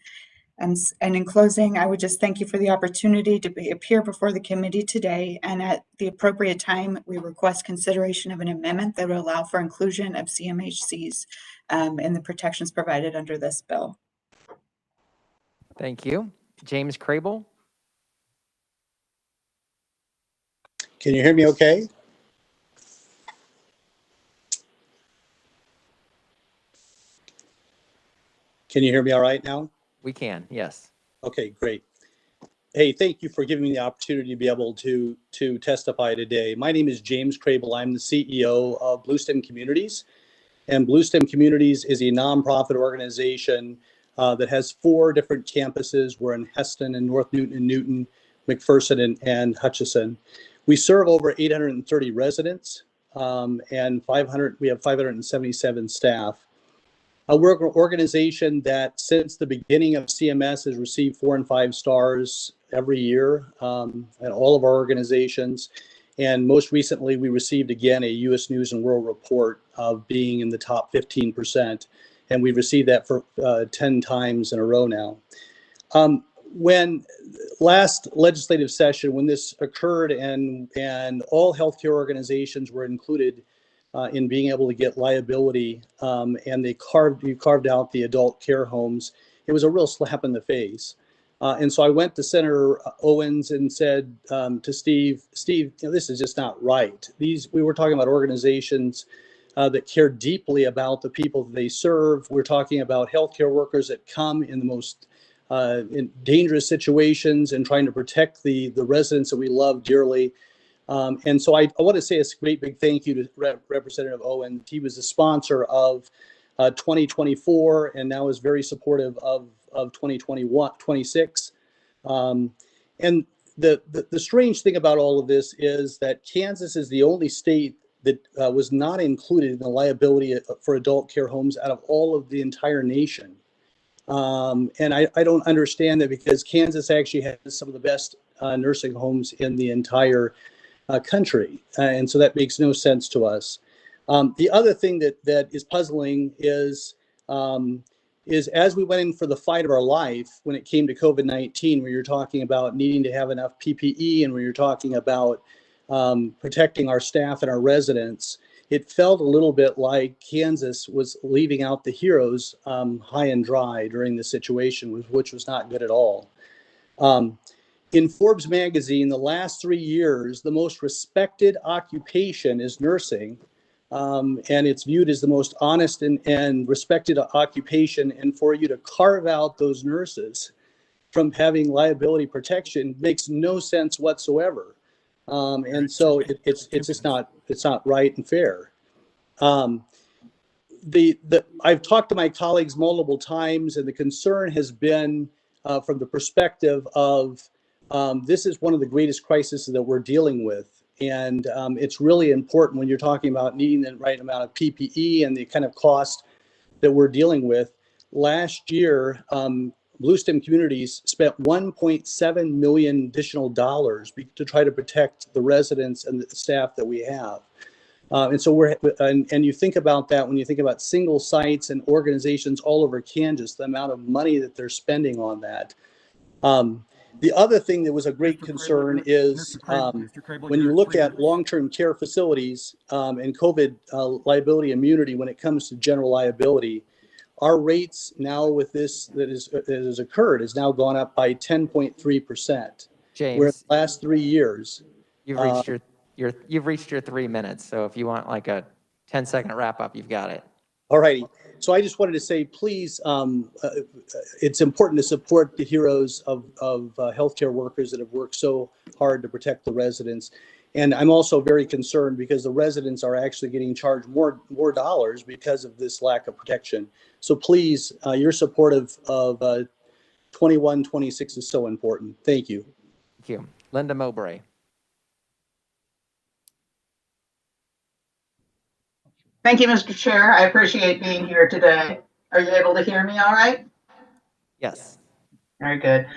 And in closing, I would just thank you for the opportunity to appear before the committee today. And at the appropriate time, we request consideration of an amendment that will allow for inclusion of CMHCs in the protections provided under this bill. Thank you. James Crable. Can you hear me okay? Can you hear me all right now? We can, yes. Okay, great. Hey, thank you for giving me the opportunity to be able to testify today. My name is James Crable. I'm the CEO of Bluestem Communities. And Bluestem Communities is a nonprofit organization that has 4 different campuses. We're in Heston and North Newton and Newton, McPherson and Hutchison. We serve over 830 residents and we have 577 staff. We're an organization that since the beginning of CMS has received 4 and 5 stars every year at all of our organizations. And most recently, we received again a U.S. News and World Report of being in the top 15%. And we've received that for 10 times in a row now. When last legislative session, when this occurred and all healthcare organizations were included in being able to get liability, and you carved out the adult care homes, it was a real slap in the face. And so I went to Senator Owens and said to Steve, this is just not right. We were talking about organizations that care deeply about the people that they serve. We're talking about healthcare workers that come in the most in dangerous situations and trying to protect the residents that we love dearly. And so I want to say a great big thank you to Representative Owen. He was the sponsor of 2024 and now is very supportive of 2026. And the strange thing about all of this is that Kansas is the only state that was not included in the liability for adult care homes out of all of the entire nation. And I don't understand that, because Kansas actually has some of the best nursing homes in the entire country. And so that makes no sense to us. The other thing that is puzzling is as we went in for the fight of our life when it came to COVID-19, where you're talking about needing to have enough PPE and where you're talking about protecting our staff and our residents, it felt a little bit like Kansas was leaving out the heroes high and dry during the situation, which was not good at all. In Forbes magazine, the last 3 years, the most respected occupation is nursing. And it's viewed as the most honest and respected occupation. And for you to carve out those nurses from having liability protection makes no sense whatsoever. And so it's just not right and fair. I've talked to my colleagues multiple times, and the concern has been from the perspective of this is one of the greatest crises that we're dealing with. And it's really important when you're talking about needing the right amount of PPE and the kind of cost that we're dealing with. Last year, Bluestem Communities spent $1.7 million additional dollars to try to protect the residents and the staff that we have. And so and you think about that when you think about single sites and organizations all over Kansas, the amount of money that they're spending on that. The other thing that was a great concern is when you look at long-term care facilities and COVID liability immunity when it comes to general liability, our rates now with this that has occurred has now gone up by 10.3%. James, where in the last 3 years, you've reached your 3 minutes. So if you want like a 10-second wrap up, you've got it. All righty. So I just wanted to say, please, it's important to support the heroes of healthcare workers that have worked so hard to protect the residents. And I'm also very concerned because the residents are actually getting charged more dollars because of this lack of protection. So please, your support of 2126 is so important. Thank you. Thank you. Linda Mowbray. Thank you, Mr. Chair. I appreciate being here today. Are you able to hear me all right? Yes. Very good.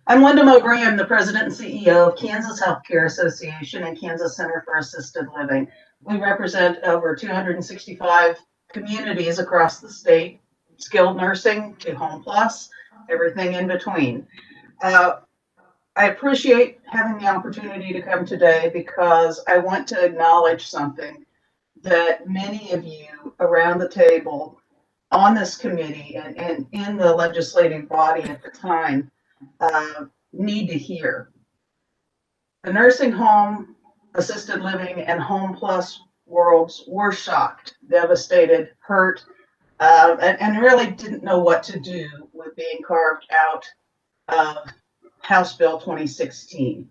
I'm Linda Mowbray. I'm the president and CEO of Kansas Healthcare Association and Kansas Center for Assisted Living. We represent over 265 communities across the state, skilled nursing to home plus, everything in between. I appreciate having the opportunity to come today because I want to acknowledge something that many of you around the table on this committee and in the legislative body at the time need to hear. The nursing home, assisted living, and home plus worlds were shocked, devastated, hurt, and really didn't know what to do with being carved out of House Bill 2016.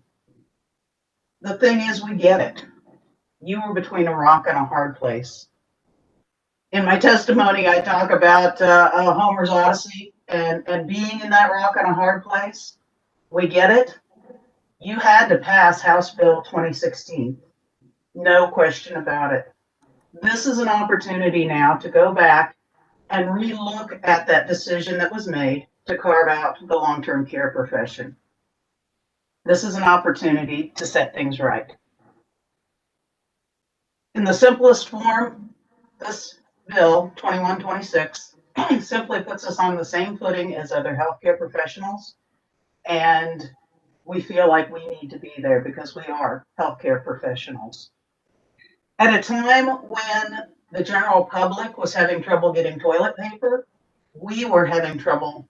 The thing is, we get it. You were between a rock and a hard place. In my testimony, I talk about Homer's Odyssey and being in that rock and a hard place. We get it. You had to pass House Bill 2016. No question about it. This is an opportunity now to go back and relook at that decision that was made to carve out the long-term care profession. This is an opportunity to set things right. In the simplest form, this bill 2126 simply puts us on the same footing as other healthcare professionals, and we feel like we need to be there because we are healthcare professionals. At a time when the general public was having trouble getting toilet paper, we were having trouble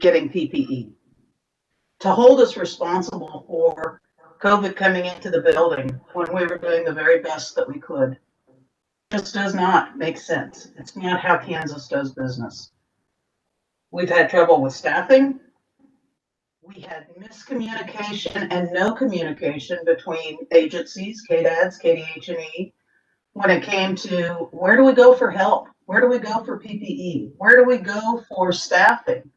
getting PPE. To hold us responsible for COVID coming into the building when we were doing the very best that we could just does not make sense. It's not how Kansas does business. We've had trouble with staffing. We had miscommunication and no communication between agencies, KDADS, KDH&E, when it came to where do we go for help? Where do we go for PPE? Where do we go for staffing?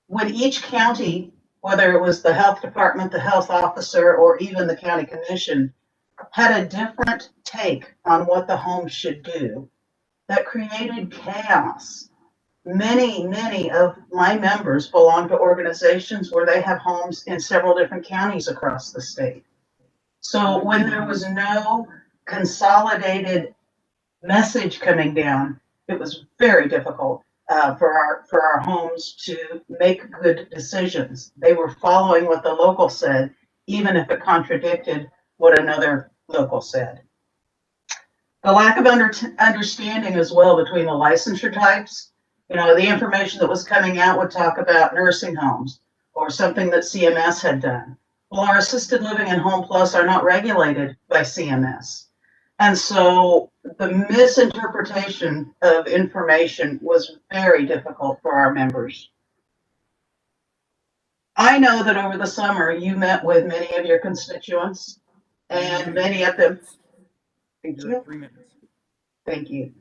When each county, whether it was the health department, the health officer, or even the county commission, had a different take on what the home should do, that created chaos. Many of my members belong to organizations where they have homes in several different counties across the state. So when there was no consolidated message coming down, it was very difficult for our homes to make good decisions. They were following what the local said, even if it contradicted what another local said. The lack of understanding as well between the licensure types. You know, the information that was coming out would talk about nursing homes or something that CMS had done. Well, our assisted living and Home Plus are not regulated by CMS. And so the misinterpretation of information was very difficult for our members. I know that over the summer you met with many of your constituents, and many of them. Thank you. 3 minutes. Thank you.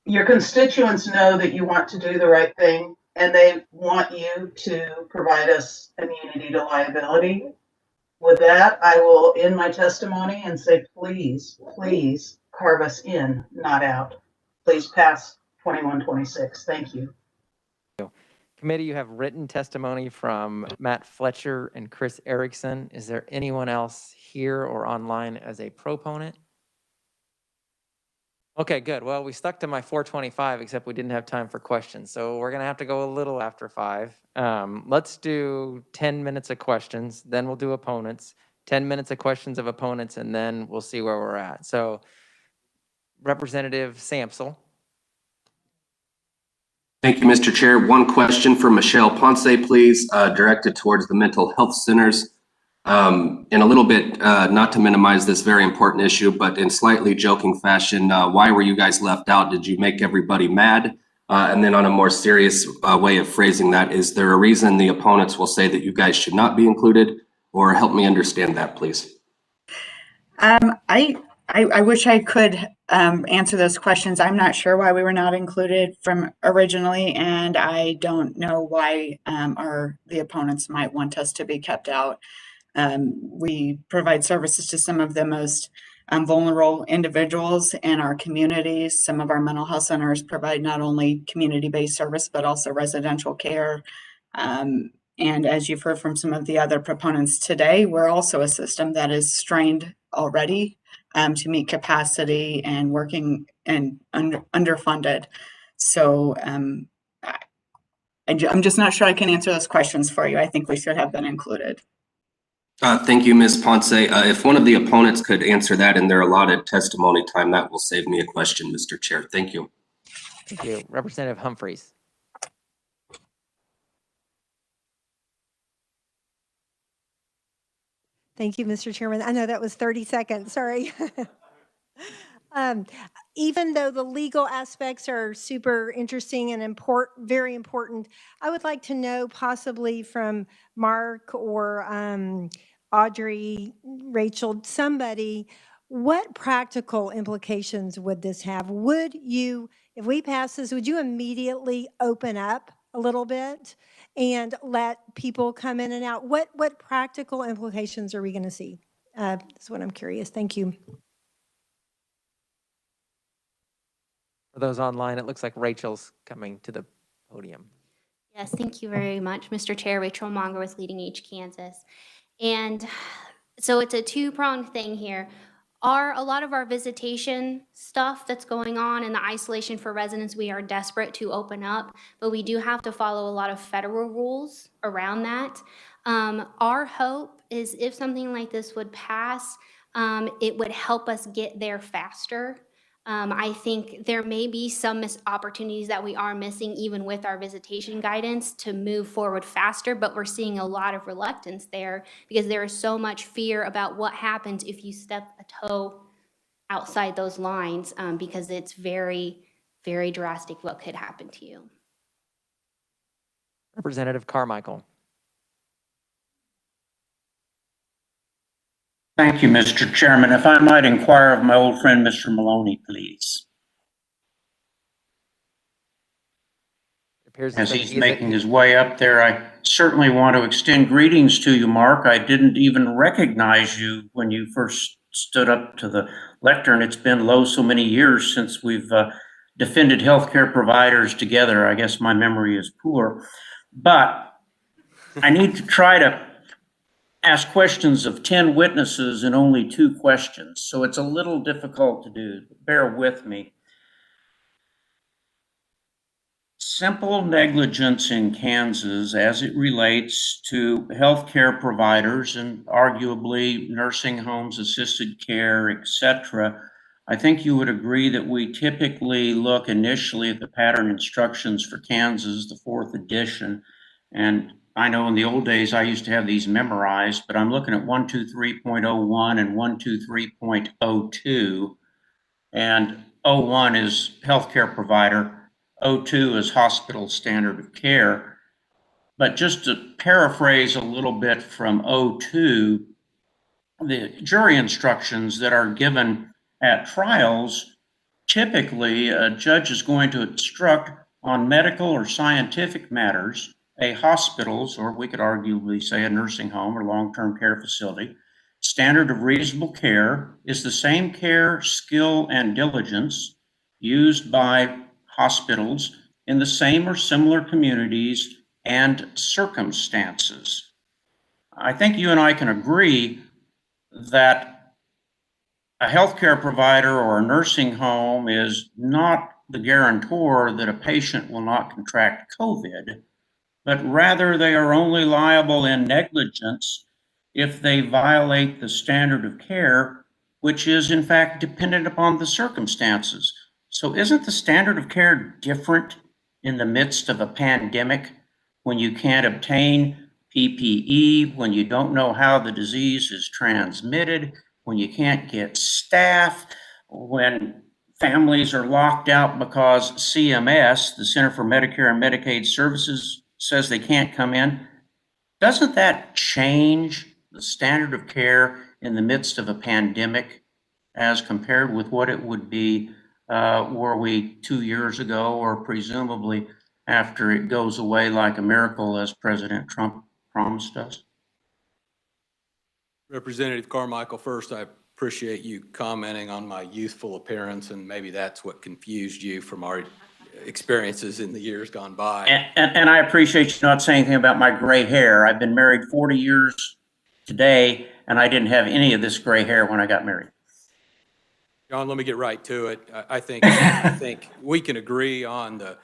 Your constituents know that you want to do the right thing, and they want you to provide us immunity to liability. With that, I will end my testimony and say, please carve us in, not out. Please pass 2126. Thank you. Committee, you have written testimony from Matt Fletcher and Chris Erickson. Is there anyone else here or online as a proponent? Okay, good. Well, we stuck to my 425, except we didn't have time for questions. So we're going to have to go a little after 5. Let's do 10 minutes of questions, then we'll do opponents, 10 minutes of questions of opponents, and then we'll see where we're at. So Representative Samsel. Thank you, Mr. Chair. One question for Michelle Ponce, please, directed towards the mental health centers. In a little bit, not to minimize this very important issue, but in slightly joking fashion, why were you guys left out? Did you make everybody mad? And then on a more serious way of phrasing that, is there a reason the opponents will say that you guys should not be included? Or help me understand that, please. I wish I could answer those questions. I'm not sure why we were not included from originally, and I don't know why the opponents might want us to be kept out. We provide services to some of the most vulnerable individuals in our communities. Some of our mental health centers provide not only community-based service, but also residential care. And as you've heard from some of the other proponents today, we're also a system that is strained already to meet capacity and working and underfunded. So I'm just not sure I can answer those questions for you. I think we should have been included. Thank you, Ms. Ponce. If one of the opponents could answer that in their allotted testimony time, that will save me a question, Mr. Chair. Thank you. Thank you. Representative Humphreys. Thank you, Mr. Chairman. I know that was 30 seconds. Sorry. even though the legal aspects are super interesting and very important, I would like to know possibly from Mark or Audrey, Rachel, somebody, what practical implications would this have? Would you, if we pass this, would you immediately open up a little bit and let people come in and out? What practical implications are we going to see? That's what I'm curious. Thank you. For those online, it looks like Rachel's coming to the podium. Yes, thank you very much, Mr. Chair. Rachel Monger with Leading Age Kansas. And so it's a two-pronged thing here. A lot of our visitation stuff that's going on and the isolation for residents, we are desperate to open up, but we do have to follow a lot of federal rules around that. Our hope is if something like this would pass, it would help us get there faster. I think there may be some missed opportunities that we are missing even with our visitation guidance to move forward faster, but we're seeing a lot of reluctance there because there is so much fear about what happens if you step a toe outside those lines, because it's very, very drastic what could happen to you. Representative Carmichael. Thank you, Mr. Chairman. If I might inquire of my old friend, Mr. Maloney, please. As he's making his way up there, I certainly want to extend greetings to you, Mark. I didn't even recognize you when you first stood up to the lectern. It's been so many years since we've defended healthcare providers together. I guess my memory is poor, but I need to try to ask questions of 10 witnesses in only 2 questions. So it's a little difficult to do. Bear with me. Simple negligence in Kansas as it relates to healthcare providers and arguably nursing homes, assisted care, etc. I think you would agree that we typically look initially at the pattern instructions for Kansas, the 4th edition, and I know in the old days I used to have these memorized, but I'm looking at 123.01 and 123.02, and 01 is healthcare provider, 02 is hospital standard of care. But just to paraphrase a little bit from 02, the jury instructions that are given at trials, typically a judge is going to instruct on medical or scientific matters. A hospital's, or we could arguably say a nursing home or long-term care facility, standard of reasonable care is the same care, skill, and diligence used by hospitals in the same or similar communities and circumstances. I think you and I can agree that a healthcare provider or a nursing home is not the guarantor that a patient will not contract COVID, but rather they are only liable in negligence if they violate the standard of care, which is in fact dependent upon the circumstances. So isn't the standard of care different in the midst of a pandemic when you can't obtain PPE, when you don't know how the disease is transmitted, when you can't get staff, when families are locked out because CMS, the Center for Medicare and Medicaid Services, says they can't come in? Doesn't that change the standard of care in the midst of a pandemic as compared with what it would be were we 2 years ago, or presumably after it goes away like a miracle as President Trump promised us? Representative Carmichael, first, I appreciate you commenting on my youthful appearance, and maybe that's what confused you from our experiences in the years gone by. And I appreciate you not saying anything about my gray hair. I've been married 40 years today, and I didn't have any of this gray hair when I got married. John, let me get right to it. I think we can agree on the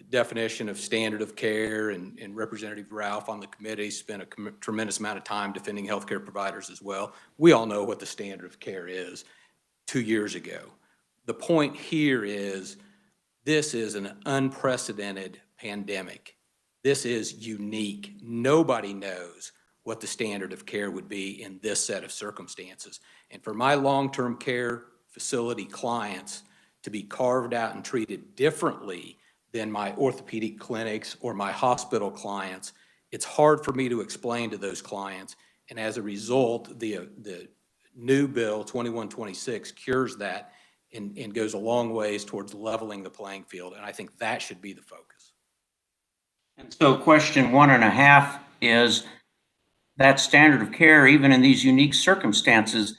definition of standard of care, and Representative Ralph on the committee spent a tremendous amount of time defending healthcare providers as well. We all know what the standard of care is 2 years ago. The point here is this is an unprecedented pandemic. This is unique. Nobody knows what the standard of care would be in this set of circumstances. And for my long-term care facility clients to be carved out and treated differently than my orthopedic clinics or my hospital clients, it's hard for me to explain to those clients. And as a result, the new bill 2126 cures that and goes a long ways towards leveling the playing field. And I think that should be the focus. And so question 1.5 is that standard of care, even in these unique circumstances,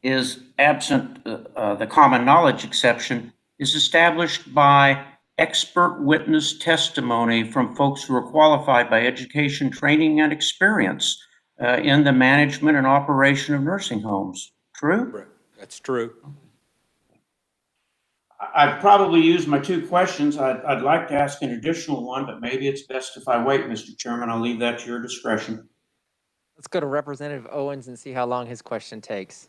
is absent the common knowledge exception, is established by expert witness testimony from folks who are qualified by education, training, and experience in the management and operation of nursing homes. True? That's true. I've probably used my 2 questions. I'd like to ask an additional one, but maybe it's best if I wait, Mr. Chairman. I'll leave that to your discretion. Let's go to Representative Owens and see how long his question takes.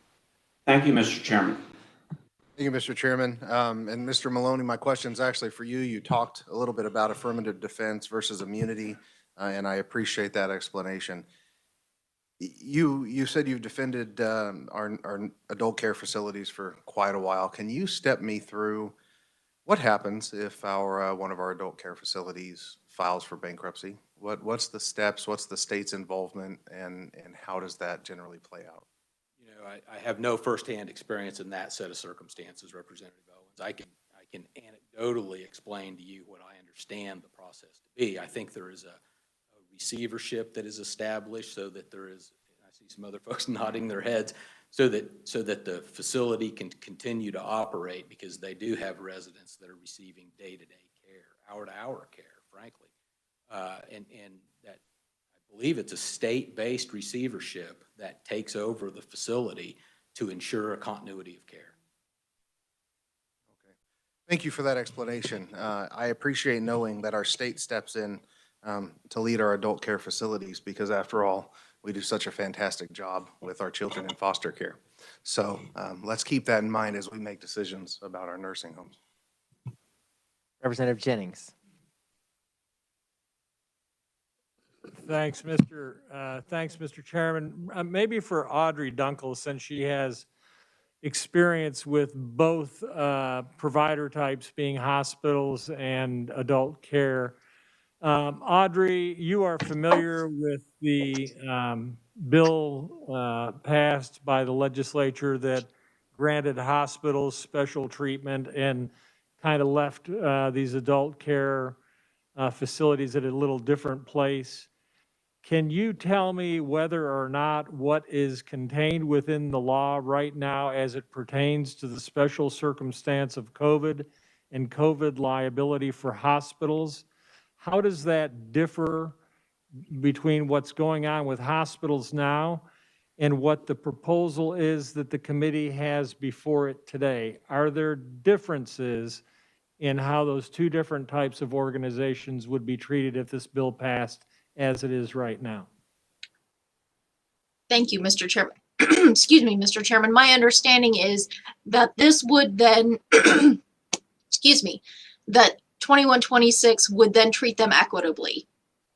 Thank you, Mr. Chairman. Thank you, Mr. Chairman. And Mr. Maloney, my question's actually for you. You talked a little bit about affirmative defense versus immunity, and I appreciate that explanation. You said you've defended our adult care facilities for quite a while. Can you step me through what happens if one of our adult care facilities files for bankruptcy? What's the steps? What's the state's involvement, and how does that generally play out? You know, I have no firsthand experience in that set of circumstances, Representative Owens. I can anecdotally explain to you what I understand the process to be. I think there is a receivership that is established so that there is, I see some other folks nodding their heads, so that the facility can continue to operate, because they do have residents that are receiving day-to-day care, hour-to-hour care, frankly. And that, I believe it's a state-based receivership that takes over the facility to ensure a continuity of care. Okay. Thank you for that explanation. I appreciate knowing that our state steps in to lead our adult care facilities, because after all, we do such a fantastic job with our children in foster care. So let's keep that in mind as we make decisions about our nursing homes. Representative Jennings. Thanks, Mr. Chairman. Maybe for Audrey Dunkel, since she has experience with both provider types being hospitals and adult care. Audrey, you are familiar with the bill passed by the legislature that granted hospitals special treatment and kind of left these adult care facilities at a little different place. Can you tell me whether or not what is contained within the law right now as it pertains to the special circumstance of COVID and COVID liability for hospitals, how does that differ between what's going on with hospitals now and what the proposal is that the committee has before it today? Are there differences in how those two different types of organizations would be treated if this bill passed as it is right now? Thank you, Mr. Chairman. Excuse me, Mr. Chairman. My understanding is that this would then, excuse me, that 2126 would then treat them equitably,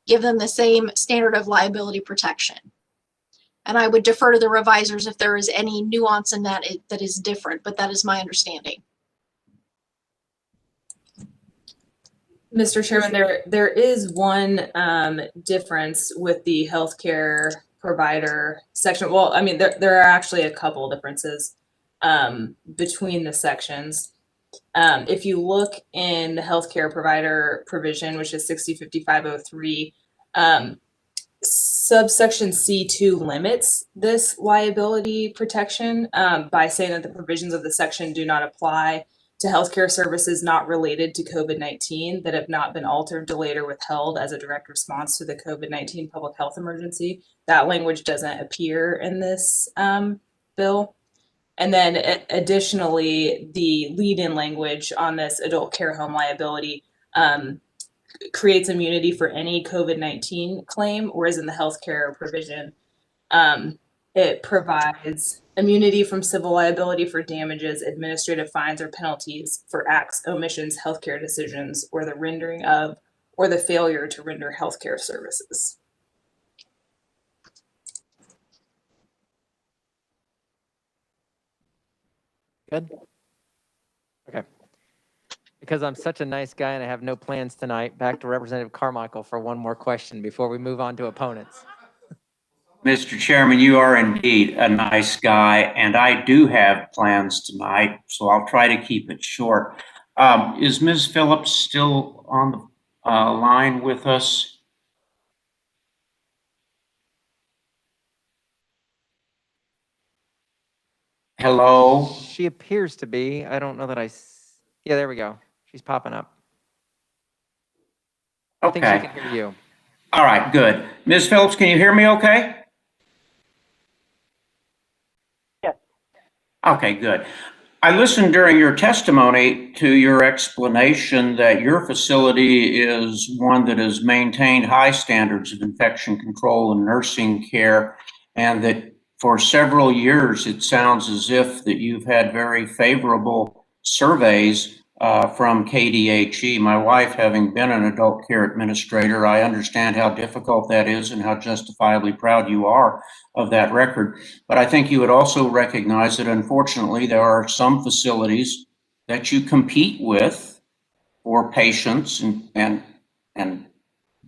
give them the same standard of liability protection. And I would defer to the revisers if there is any nuance in that that is different, but that is my understanding. Mr. Chairman, there is one difference with the healthcare provider section. Well, I mean, there are actually a couple differences between the sections. If you look in the healthcare provider provision, which is 605503, subsection C2 limits this liability protection by saying that the provisions of the section do not apply to healthcare services not related to COVID-19 that have not been altered, delayed, or withheld as a direct response to the COVID-19 public health emergency. That language doesn't appear in this bill. And then additionally, the lead-in language on this adult care home liability creates immunity for any COVID-19 claim, whereas in the healthcare provision, it provides immunity from civil liability for damages, administrative fines, or penalties for acts, omissions, healthcare decisions, or the rendering of or the failure to render healthcare services. Good. Okay. Because I'm such a nice guy and I have no plans tonight, back to Representative Carmichael for one more question before we move on to opponents. Mr. Chairman, you are indeed a nice guy, and I do have plans tonight, so I'll try to keep it short. Is Ms. Phillips still on the line with us? Hello? She appears to be. I don't know that yeah, there we go. She's popping up. I think she can hear you. All right, good. Ms. Phillips, can you hear me okay? Yes. Okay, good. I listened during your testimony to your explanation that your facility is one that has maintained high standards of infection control and nursing care, and that for several years it sounds as if that you've had very favorable surveys from KDHE. My wife, having been an adult care administrator, I understand how difficult that is and how justifiably proud you are of that record. But I think you would also recognize that unfortunately there are some facilities that you compete with for patients and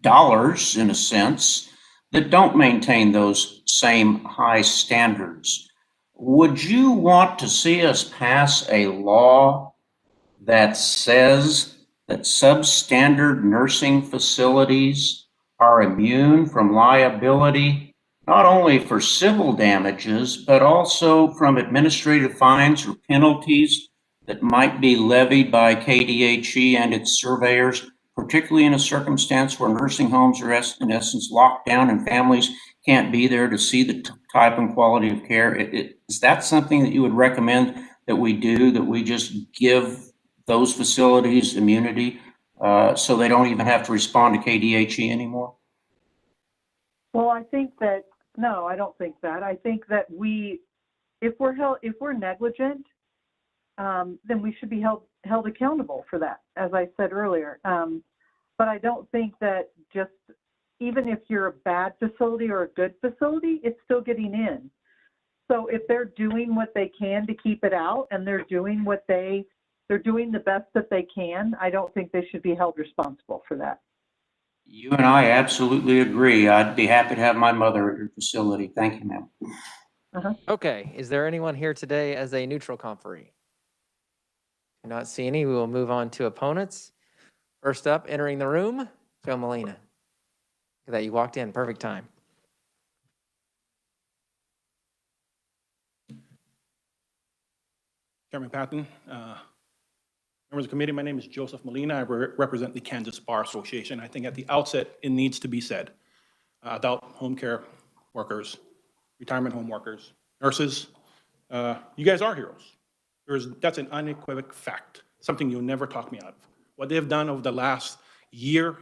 dollars, in a sense, that don't maintain those same high standards. Would you want to see us pass a law that says that substandard nursing facilities are immune from liability, not only for civil damages, but also from administrative fines or penalties that might be levied by KDHE and its surveyors, particularly in a circumstance where nursing homes are in essence locked down and families can't be there to see the type and quality of care? Is that something that you would recommend that we do, that we just give those facilities immunity so they don't even have to respond to KDHE anymore? Well, I think that, no, I don't think that. I think that if we're negligent, then we should be held accountable for that, as I said earlier. But I don't think that just, even if you're a bad facility or a good facility, it's still getting in. So if they're doing what they can to keep it out, and they're doing the best that they can, I don't think they should be held responsible for that. You and I absolutely agree. I'd be happy to have my mother at your facility. Thank you, ma'am. Okay, is there anyone here today as a neutral conferee? Do not see any. We will move on to opponents. First up, entering the room, Joe Molina. Look at that, you walked in, perfect time. Chairman Patton, members of the committee, my name is Joseph Molina. I represent the Kansas Bar Association. I think at the outset, it needs to be said, adult home care workers, retirement home workers, nurses, you guys are heroes. That's an unequivocal fact, something you'll never talk me out of. What they've done over the last year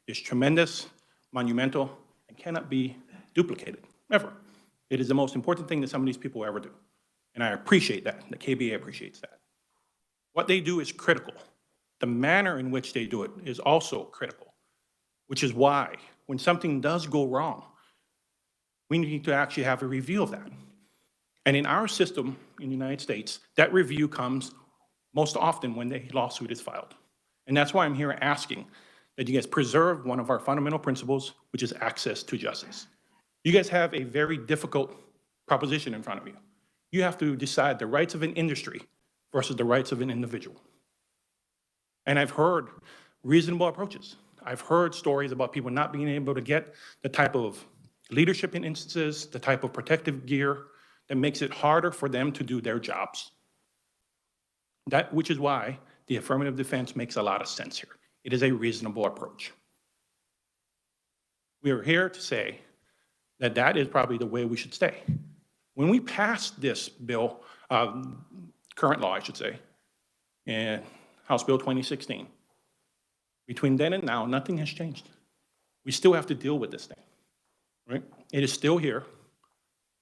is tremendous, monumental, and cannot be duplicated, ever. It is the most important thing that some of these people will ever do. And I appreciate that. The KBA appreciates that. What they do is critical. The manner in which they do it is also critical, which is why when something does go wrong, we need to actually have a review of that. And in our system in the United States, that review comes most often when the lawsuit is filed. And that's why I'm here asking that you guys preserve one of our fundamental principles, which is access to justice. You guys have a very difficult proposition in front of you. You have to decide the rights of an industry versus the rights of an individual. And I've heard reasonable approaches. I've heard stories about people not being able to get the type of leadership in instances, the type of protective gear that makes it harder for them to do their jobs. Which is why the affirmative defense makes a lot of sense here. It is a reasonable approach. We are here to say that that is probably the way we should stay. When we passed this bill, current law, I should say, in House Bill 2016, between then and now, nothing has changed. We still have to deal with this thing, right? It is still here.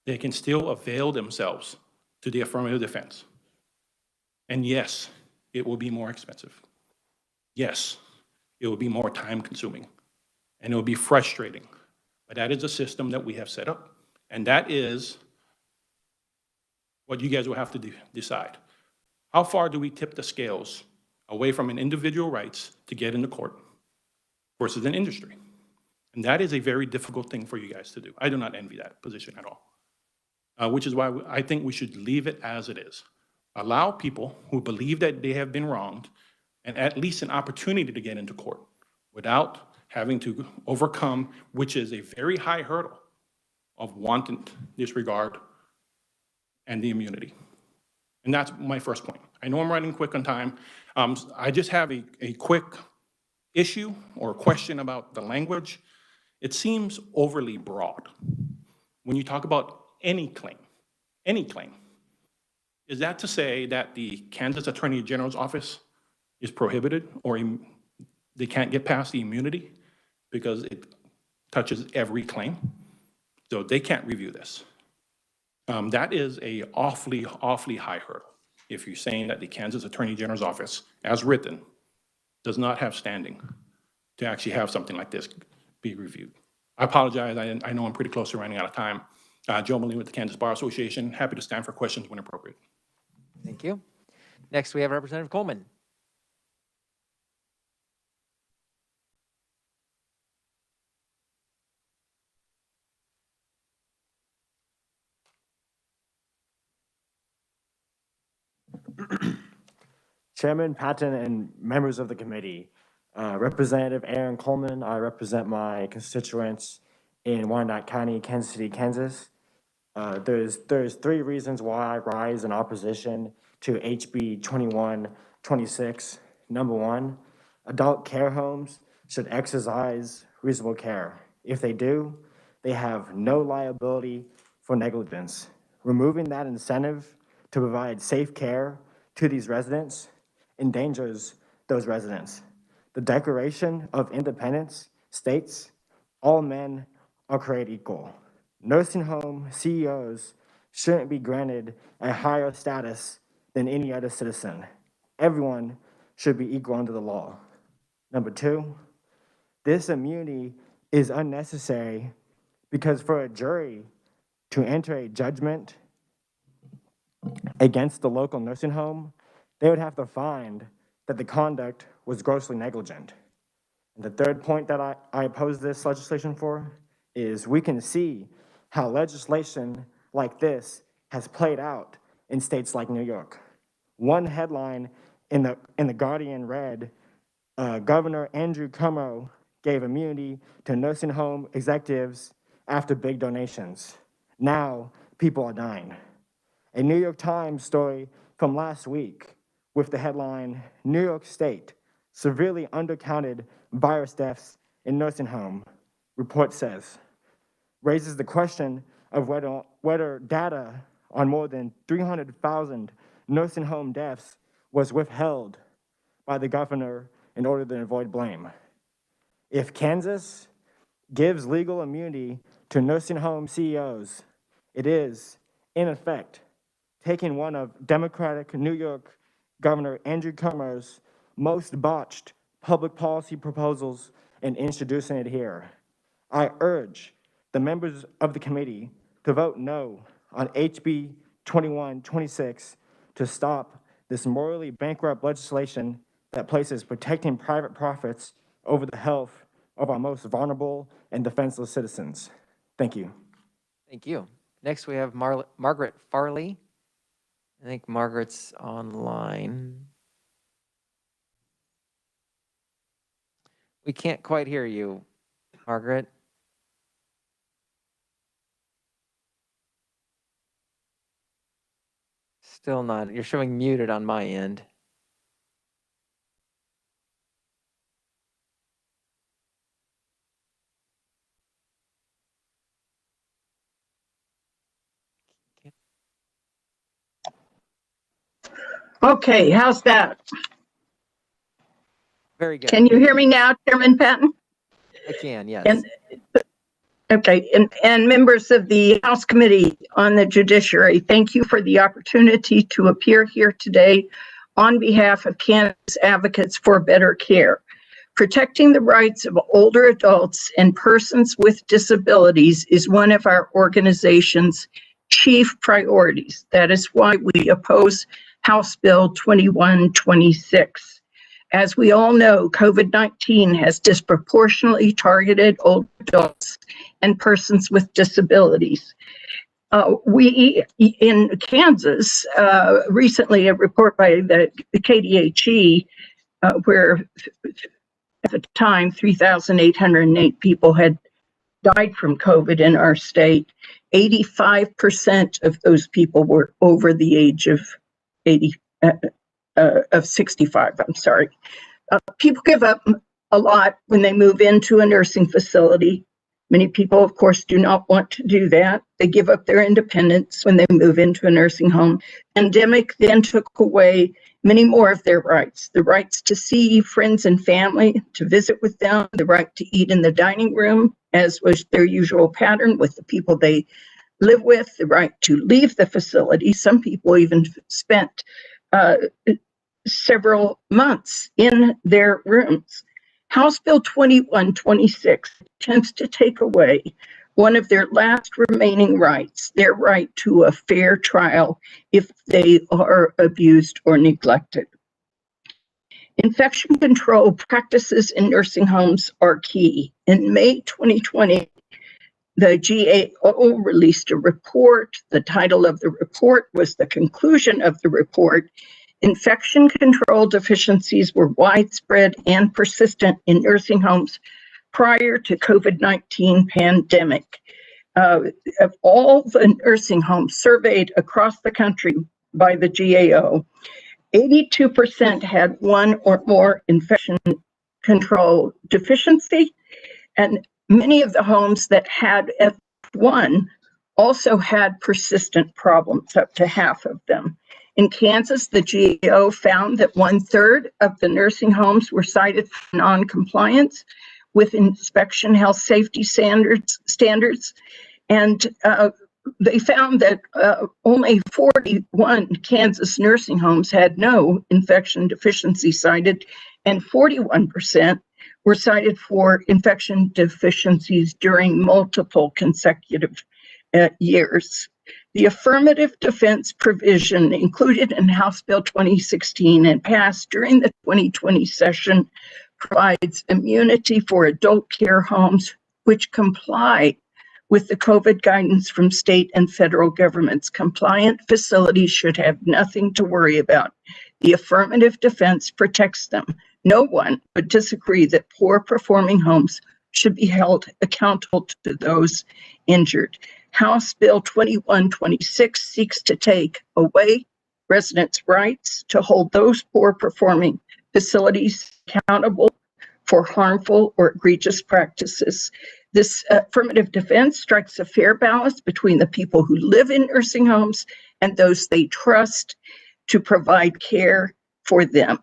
They can still avail themselves to the affirmative defense. And yes, it will be more expensive. Yes, it will be more time consuming, and it will be frustrating. But that is a system that we have set up. And that is what you guys will have to decide. How far do we tip the scales away from an individual rights to get into court versus an industry. And that is a very difficult thing for you guys to do. I do not envy that position at all, which is why I think we should leave it as it is. Allow people who believe that they have been wronged and at least an opportunity to get into court without having to overcome, which is a very high hurdle of wanton disregard and the immunity. And that's my first point. I know I'm running quick on time. I just have a quick issue or question about the language. It seems overly broad. When you talk about any claim, is that to say that the Kansas Attorney General's office is prohibited or they can't get past the immunity because it touches every claim? So they can't review this. That is a awfully high hurdle. If you're saying that the Kansas Attorney General's office, as written, does not have standing to actually have something like this be reviewed. I apologize. I know I'm pretty close to running out of time. Joe Molina with the Kansas Bar Association. Happy to stand for questions when appropriate. Thank you. Next, we have Representative Coleman. Chairman Patton and members of the committee, Representative Aaron Coleman, I represent my constituents in Wyandotte County, Kansas City, Kansas. There's three reasons why I rise in opposition to HB 2126. Number one, adult care homes should exercise reasonable care. If they do, they have no liability for negligence. Removing that incentive to provide safe care to these residents endangers those residents. The Declaration of Independence states all men are created equal. Nursing home CEOs shouldn't be granted a higher status than any other citizen. Everyone should be equal under the law. Number two, this immunity is unnecessary because for a jury to enter a judgment against the local nursing home, they would have to find that the conduct was grossly negligent. And the third point that I oppose this legislation for is we can see how legislation like this has played out in states like New York. One headline in the Guardian read, Governor Andrew Cuomo gave immunity to nursing home executives after big donations. Now people are dying. A New York Times story from last week with the headline, New York State severely undercounted virus deaths in nursing home, report says, raises the question of whether data on more than 300,000 nursing home deaths was withheld by the governor in order to avoid blame. If Kansas gives legal immunity to nursing home CEOs, it is, in effect, taking one of Democratic New York Governor Andrew Cuomo's most botched public policy proposals and introducing it here. I urge the members of the committee to vote no on HB 2126 to stop this morally bankrupt legislation that places protecting private profits over the health of our most vulnerable and defenseless citizens. Thank you. Thank you. Next, we have Margaret Farley. I think Margaret's online. We can't quite hear you, Margaret. Still not. You're showing muted on my end. Okay, how's that? Very good. Can you hear me now, Chairman Patton? I can, yes. And members of the House Committee on the Judiciary, thank you for the opportunity to appear here today on behalf of Kansas Advocates for Better Care. Protecting the rights of older adults and persons with disabilities is one of our organization's chief priorities. That is why we oppose House Bill 2126. As we all know, COVID-19 has disproportionately targeted older adults and persons with disabilities. We in Kansas, recently a report by the KDHE, where at the time 3,808 people had died from COVID in our state. 85% of those people were over the age of 65. I'm sorry. People give up a lot when they move into a nursing facility. Many people, of course, do not want to do that. They give up their independence when they move into a nursing home. Pandemic then took away many more of their rights. The rights to see friends and family, to visit with them, the right to eat in the dining room, as was their usual pattern with the people they live with, the right to leave the facility. Some people even spent several months in their rooms. House Bill 2126 attempts to take away one of their last remaining rights, their right to a fair trial if they are abused or neglected. Infection control practices in nursing homes are key. In May 2020, the GAO released a report. The title of the report was the conclusion of the report. Infection control deficiencies were widespread and persistent in nursing homes prior to COVID-19 pandemic. Of all the nursing homes surveyed across the country by the GAO, 82% had one or more infection control deficiency, and many of the homes that had F1 also had persistent problems, up to half of them. In Kansas, the GAO found that 1/3 of the nursing homes were cited for non-compliance with inspection health safety standards, and they found that only 41 Kansas nursing homes had no infection deficiency cited, and 41% were cited for infection deficiencies during multiple consecutive years. The affirmative defense provision included in House Bill 2016 and passed during the 2020 session provides immunity for adult care homes which comply with the COVID guidance from state and federal governments. Compliant facilities should have nothing to worry about. The affirmative defense protects them. No one would disagree that poor performing homes should be held accountable to those injured. House Bill 2126 seeks to take away residents' rights to hold those poor performing facilities accountable for harmful or egregious practices. This affirmative defense strikes a fair balance between the people who live in nursing homes and those they trust to provide care for them.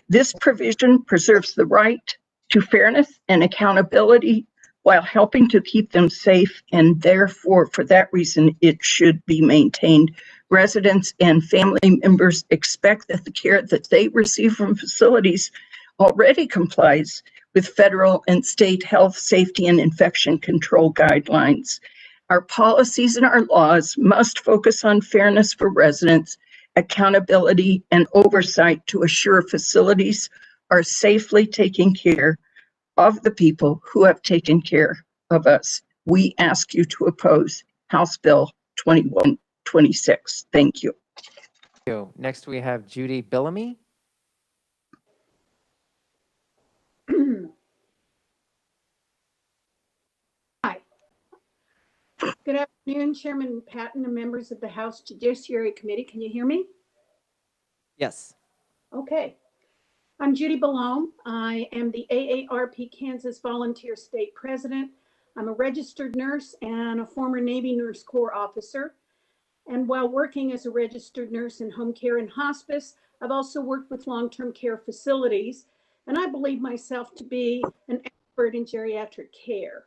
This provision preserves the right to fairness and accountability while helping to keep them safe, and therefore, for that reason, it should be maintained. Residents and family members expect that the care that they receive from facilities already complies with federal and state health, safety, and infection control guidelines. Our policies and our laws must focus on fairness for residents, accountability, and oversight to assure facilities are safely taking care of the people who have taken care of us. We ask you to oppose House Bill 2126. Thank you. Next, we have Judy Billamy. Hi. Good afternoon, Chairman Patton and members of the House Judiciary Committee. Can you hear me? Yes. Okay. I'm Judy Billamy. I am the AARP Kansas Volunteer State President. I'm a registered nurse and a former Navy Nurse Corps officer. And while working as a registered nurse in home care and hospice, I've also worked with long-term care facilities, and I believe myself to be an expert in geriatric care.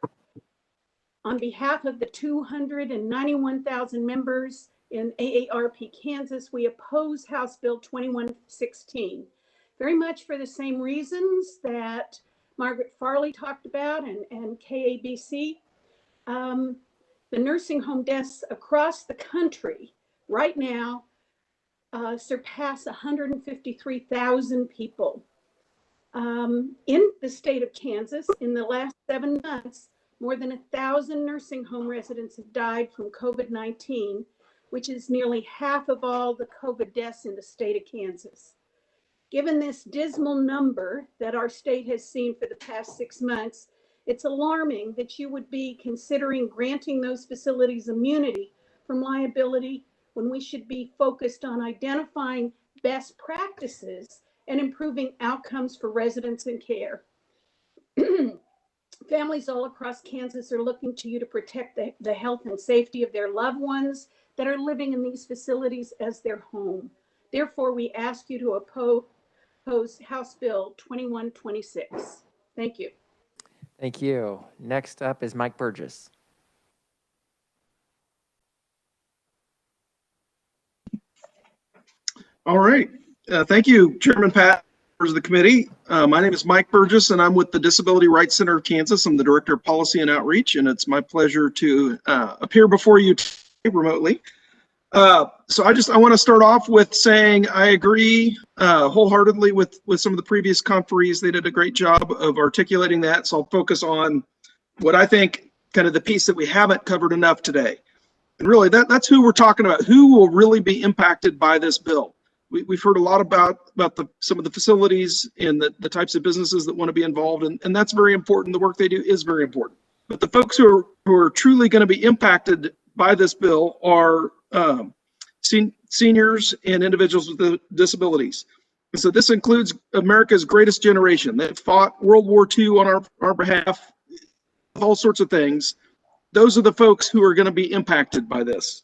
On behalf of the 291,000 members in AARP Kansas, we oppose House Bill 2116. Very much for the same reasons that Margaret Farley talked about and KABC. The nursing home deaths across the country right now surpass 153,000 people. In the state of Kansas, in the last 7 months, more than 1,000 nursing home residents have died from COVID-19, which is nearly half of all the COVID deaths in the state of Kansas. Given this dismal number that our state has seen for the past 6 months, it's alarming that you would be considering granting those facilities immunity from liability when we should be focused on identifying best practices and improving outcomes for residents and care. Families all across Kansas are looking to you to protect the health and safety of their loved ones that are living in these facilities as their home. Therefore, we ask you to oppose House Bill 2126. Thank you. Thank you. Next up is Mike Burgess. All right. Thank you, Chairman Pat, members of the committee. My name is Mike Burgess, and I'm with the Disability Rights Center of Kansas. I'm the Director of Policy and Outreach, and it's my pleasure to appear before you today remotely. So I want to start off with saying I agree wholeheartedly with some of the previous conferees. They did a great job of articulating that. So I'll focus on what I think kind of the piece that we haven't covered enough today. And really that's who we're talking about, who will really be impacted by this bill. We've heard a lot about some of the facilities and the types of businesses that want to be involved, and that's very important. The work they do is very important. But the folks who are truly going to be impacted by this bill are seniors and individuals with disabilities. And so this includes America's greatest generation that fought World War II on our behalf, all sorts of things. Those are the folks who are going to be impacted by this.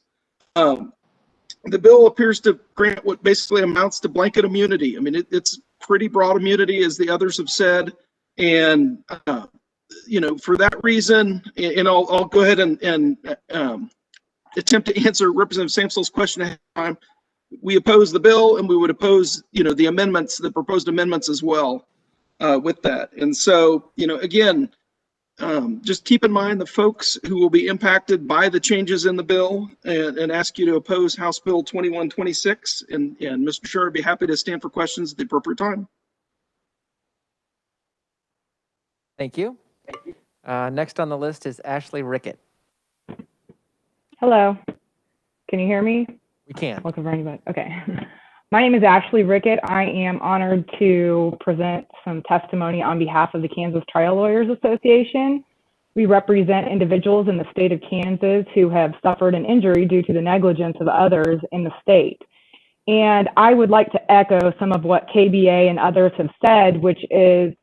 The bill appears to grant what basically amounts to blanket immunity. I mean, it's pretty broad immunity, as the others have said. And, for that reason, and I'll go ahead and attempt to answer Representative Samsel's question ahead of time. We oppose the bill, and we would oppose, the amendments, the proposed amendments as well with that. And so, again, just keep in mind the folks who will be impacted by the changes in the bill, and ask you to oppose House Bill 2126. And Mr. Chair, I'd be happy to stand for questions at the appropriate time. Thank you. Next on the list is Ashley Rickett. Hello. Can you hear me? We can. Welcome for anybody. Okay. My name is Ashley Rickett. I am honored to present some testimony on behalf of the Kansas Trial Lawyers Association. We represent individuals in the state of Kansas who have suffered an injury due to the negligence of others in the state. And I would like to echo some of what KBA and others have said, which is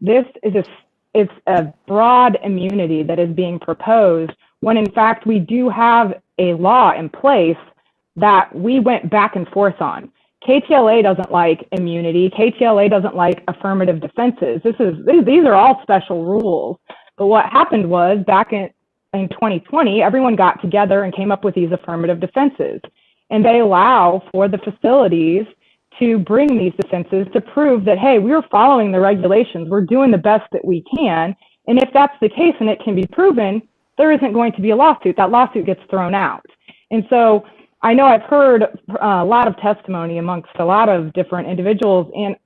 it's a broad immunity that is being proposed, when in fact we do have a law in place that we went back and forth on. KTLA doesn't like immunity. KTLA doesn't like affirmative defenses. These are all special rules. But what happened was back in 2020, everyone got together and came up with these affirmative defenses. And they allow for the facilities to bring these defenses to prove that, hey, we're following the regulations. We're doing the best that we can. And if that's the case and it can be proven, there isn't going to be a lawsuit. That lawsuit gets thrown out. And so I know I've heard a lot of testimony amongst a lot of different individuals, and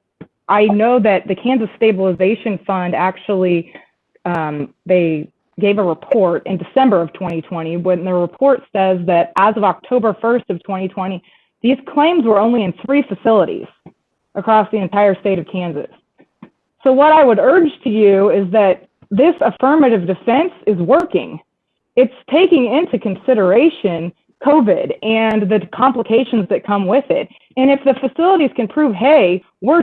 I know that the Kansas Stabilization Fund actually, they gave a report in December of 2020, when the report says that as of October 1st of 2020, these claims were only in 3 facilities across the entire state of Kansas. So what I would urge to you is that this affirmative defense is working. It's taking into consideration COVID and the complications that come with it. And if the facilities can prove, hey, we're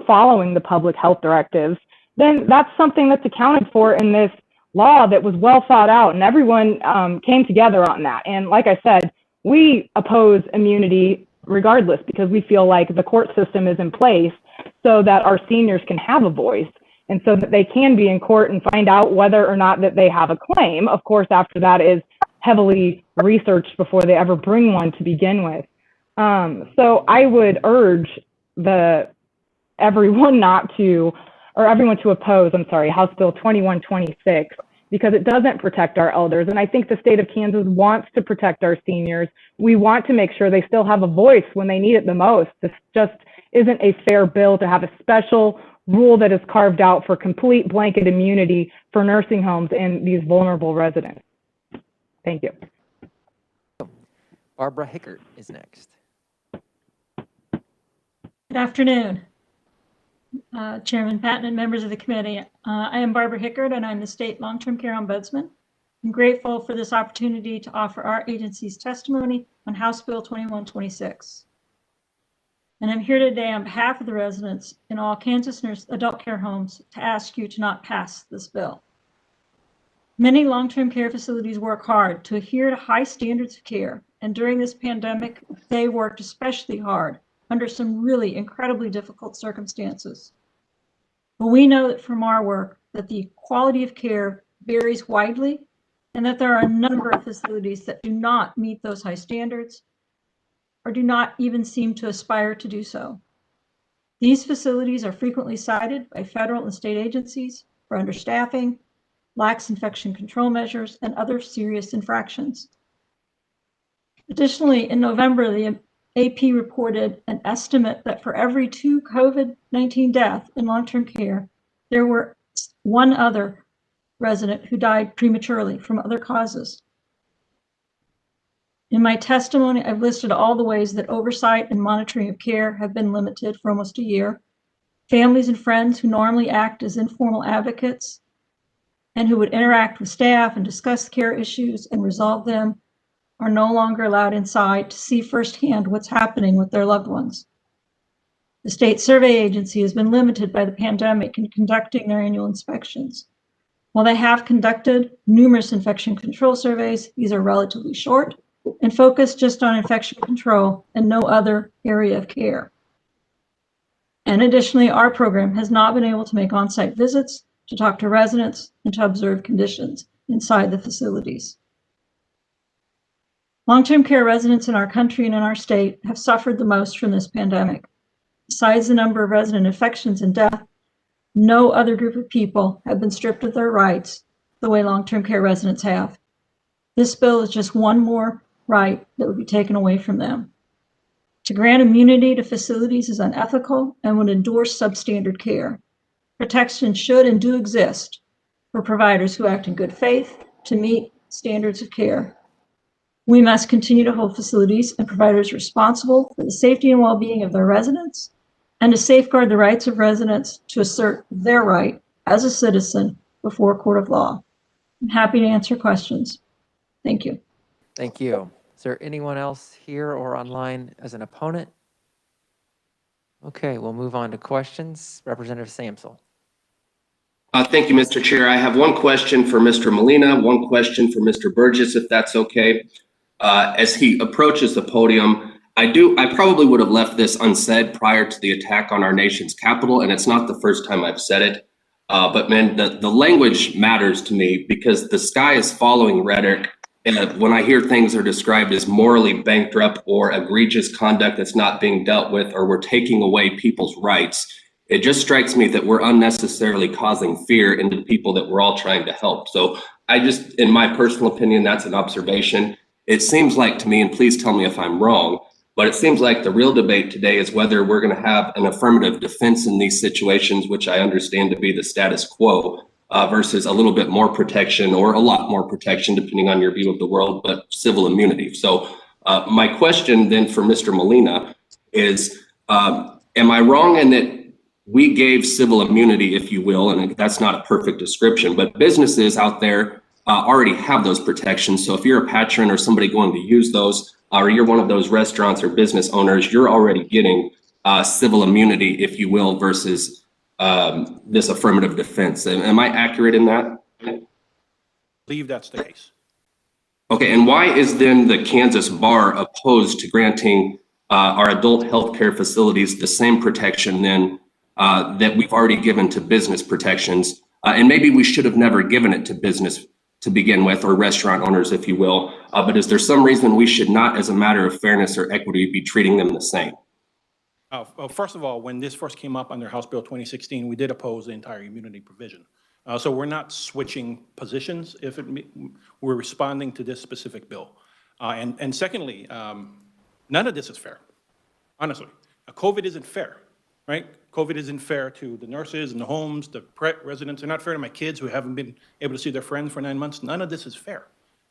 following the public health directives, then that's something that's accounted for in this law that was well thought out, and everyone came together on that. And like I said, we oppose immunity regardless, because we feel like the court system is in place so that our seniors can have a voice, and so that they can be in court and find out whether or not that they have a claim. Of course, after that is heavily researched before they ever bring one to begin with. So I would urge everyone to oppose, House Bill 2126, because it doesn't protect our elders. And I think the state of Kansas wants to protect our seniors. We want to make sure they still have a voice when they need it the most. This just isn't a fair bill to have a special rule that is carved out for complete blanket immunity for nursing homes and these vulnerable residents. Thank you. Barbara Hickert is next. Good afternoon, Chairman Patton and members of the committee. I am Barbara Hickert, and I'm the State Long-Term Care Ombudsman. I'm grateful for this opportunity to offer our agency's testimony on House Bill 2126. And I'm here today on behalf of the residents in all Kansas adult care homes to ask you to not pass this bill. Many long-term care facilities work hard to adhere to high standards of care, and during this pandemic, they worked especially hard under some really incredibly difficult circumstances. But we know that from our work that the quality of care varies widely and that there are a number of facilities that do not meet those high standards or do not even seem to aspire to do so. These facilities are frequently cited by federal and state agencies for understaffing, lax infection control measures, and other serious infractions. Additionally, in November, the AP reported an estimate that for every 2 COVID-19 deaths in long-term care, there were 1 other resident who died prematurely from other causes. In my testimony, I've listed all the ways that oversight and monitoring of care have been limited for almost a year. Families and friends who normally act as informal advocates and who would interact with staff and discuss care issues and resolve them are no longer allowed inside to see firsthand what's happening with their loved ones. The state survey agency has been limited by the pandemic in conducting their annual inspections. While they have conducted numerous infection control surveys, these are relatively short and focused just on infection control and no other area of care. And additionally, our program has not been able to make on-site visits to talk to residents and to observe conditions inside the facilities. Long-term care residents in our country and in our state have suffered the most from this pandemic. Besides the number of resident infections and death, no other group of people have been stripped of their rights the way long-term care residents have. This bill is just one more right that would be taken away from them. To grant immunity to facilities is unethical and would endorse substandard care. Protection should and do exist for providers who act in good faith to meet standards of care. We must continue to hold facilities and providers responsible for the safety and well-being of their residents and to safeguard the rights of residents to assert their right as a citizen before a court of law. I'm happy to answer questions. Thank you. Thank you. Is there anyone else here or online as an opponent? Okay, we'll move on to questions. Representative Samsel. Thank you, Mr. Chair. I have one question for Mr. Molina, one question for Mr. Burgess, if that's okay. As he approaches the podium, I probably would have left this unsaid prior to the attack on our nation's capital, and it's not the first time I've said it. But man, the language matters to me because the sky is following rhetoric. And when I hear things are described as morally bankrupt or egregious conduct that's not being dealt with, or we're taking away people's rights, it just strikes me that we're unnecessarily causing fear into the people that we're all trying to help. So in my personal opinion, that's an observation. It seems like to me, and please tell me if I'm wrong, but it seems like the real debate today is whether we're going to have an affirmative defense in these situations, which I understand to be the status quo, versus a little bit more protection or a lot more protection, depending on your view of the world, but civil immunity. So my question then for Mr. Molina is, am I wrong in that we gave civil immunity, if you will, and that's not a perfect description, but businesses out there already have those protections. So if you're a patron or somebody going to use those, or you're one of those restaurants or business owners, you're already getting civil immunity, if you will, versus this affirmative defense. Am I accurate in that? I believe that's the case. Okay, and why is then the Kansas bar opposed to granting our adult health care facilities the same protection then that we've already given to business protections? And maybe we should have never given it to business to begin with, or restaurant owners, if you will. But is there some reason we should not, as a matter of fairness or equity, be treating them the same? Well, first of all, when this first came up under House Bill 2016, we did oppose the entire immunity provision. So we're not switching positions if we're responding to this specific bill. And secondly, none of this is fair, honestly. COVID isn't fair. right? COVID isn't fair to the nurses and the homes, the residents. They're not fair to my kids who haven't been able to see their friends for 9 months. None of this is fair.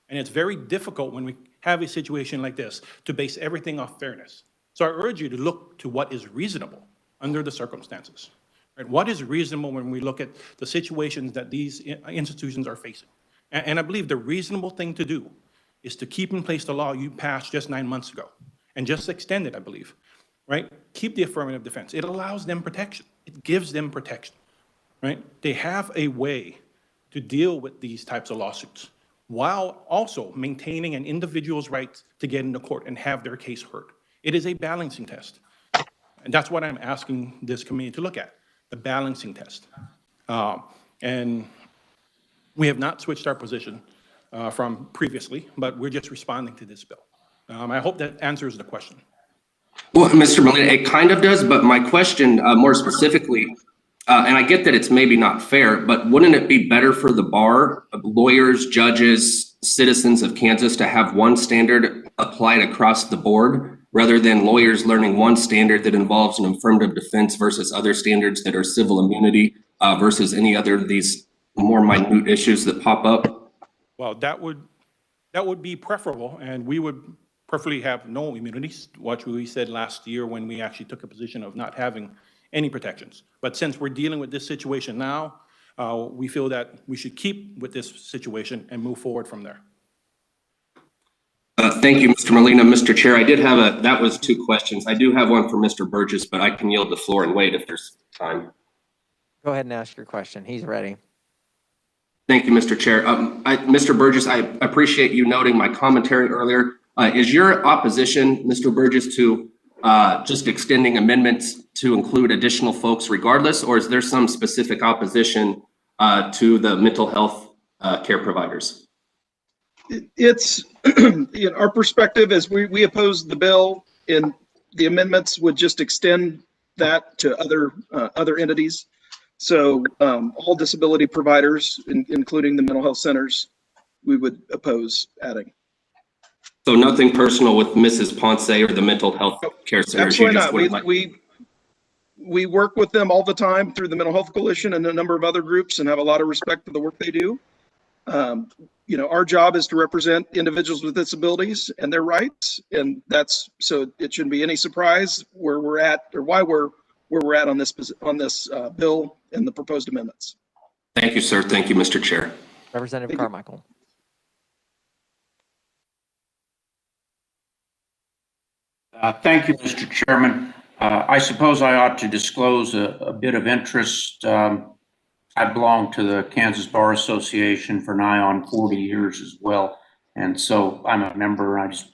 And it's very difficult when we have a situation like this to base everything off fairness. So I urge you to look to what is reasonable under the circumstances. Right? What is reasonable when we look at the situations that these institutions are facing? And I believe the reasonable thing to do is to keep in place the law you passed just 9 months ago and just extend it, I believe, right? Keep the affirmative defense. It allows them protection. It gives them protection, right? They have a way to deal with these types of lawsuits while also maintaining an individual's right to get into court and have their case heard. It is a balancing test. And that's what I'm asking this committee to look at, the balancing test. And we have not switched our position from previously, but we're just responding to this bill. I hope that answers the question. Well, Mr. Molina, it kind of does, but my question more specifically, and I get that it's maybe not fair, but wouldn't it be better for the bar, lawyers, judges, citizens of Kansas to have one standard applied across the board rather than lawyers learning one standard that involves an affirmative defense versus other standards that are civil immunity versus any other of these more minute issues that pop up? Well, that would be preferable, and we would preferably have no immunities, what we said last year when we actually took a position of not having any protections. But since we're dealing with this situation now, we feel that we should keep with this situation and move forward from there. Thank you, Mr. Molina. Mr. Chair, I did have that was 2 questions. I do have one for Mr. Burgess, but I can yield the floor and wait if there's time. Go ahead and ask your question. He's ready. Thank you, Mr. Chair. Mr. Burgess, I appreciate you noting my commentary earlier. Is your opposition, Mr. Burgess, to just extending amendments to include additional folks regardless, or is there some specific opposition to the mental health care providers? It's our perspective is we oppose the bill, and the amendments would just extend that to other entities. So all disability providers, including the mental health centers, we would oppose adding. So nothing personal with Mrs. Ponce or the mental health care centers? Absolutely not. We work with them all the time through the Mental Health Coalition and a number of other groups and have a lot of respect for the work they do. Our job is to represent individuals with disabilities and their rights, and so it shouldn't be any surprise where we're at or why where we're at on this bill and the proposed amendments. Thank you, sir. Thank you, Mr. Chair. Representative Carmichael. Thank you, Mr. Chairman. I suppose I ought to disclose a bit of interest. I belong to the Kansas Bar Association for nigh on 40 years as well. And so I'm a member. I just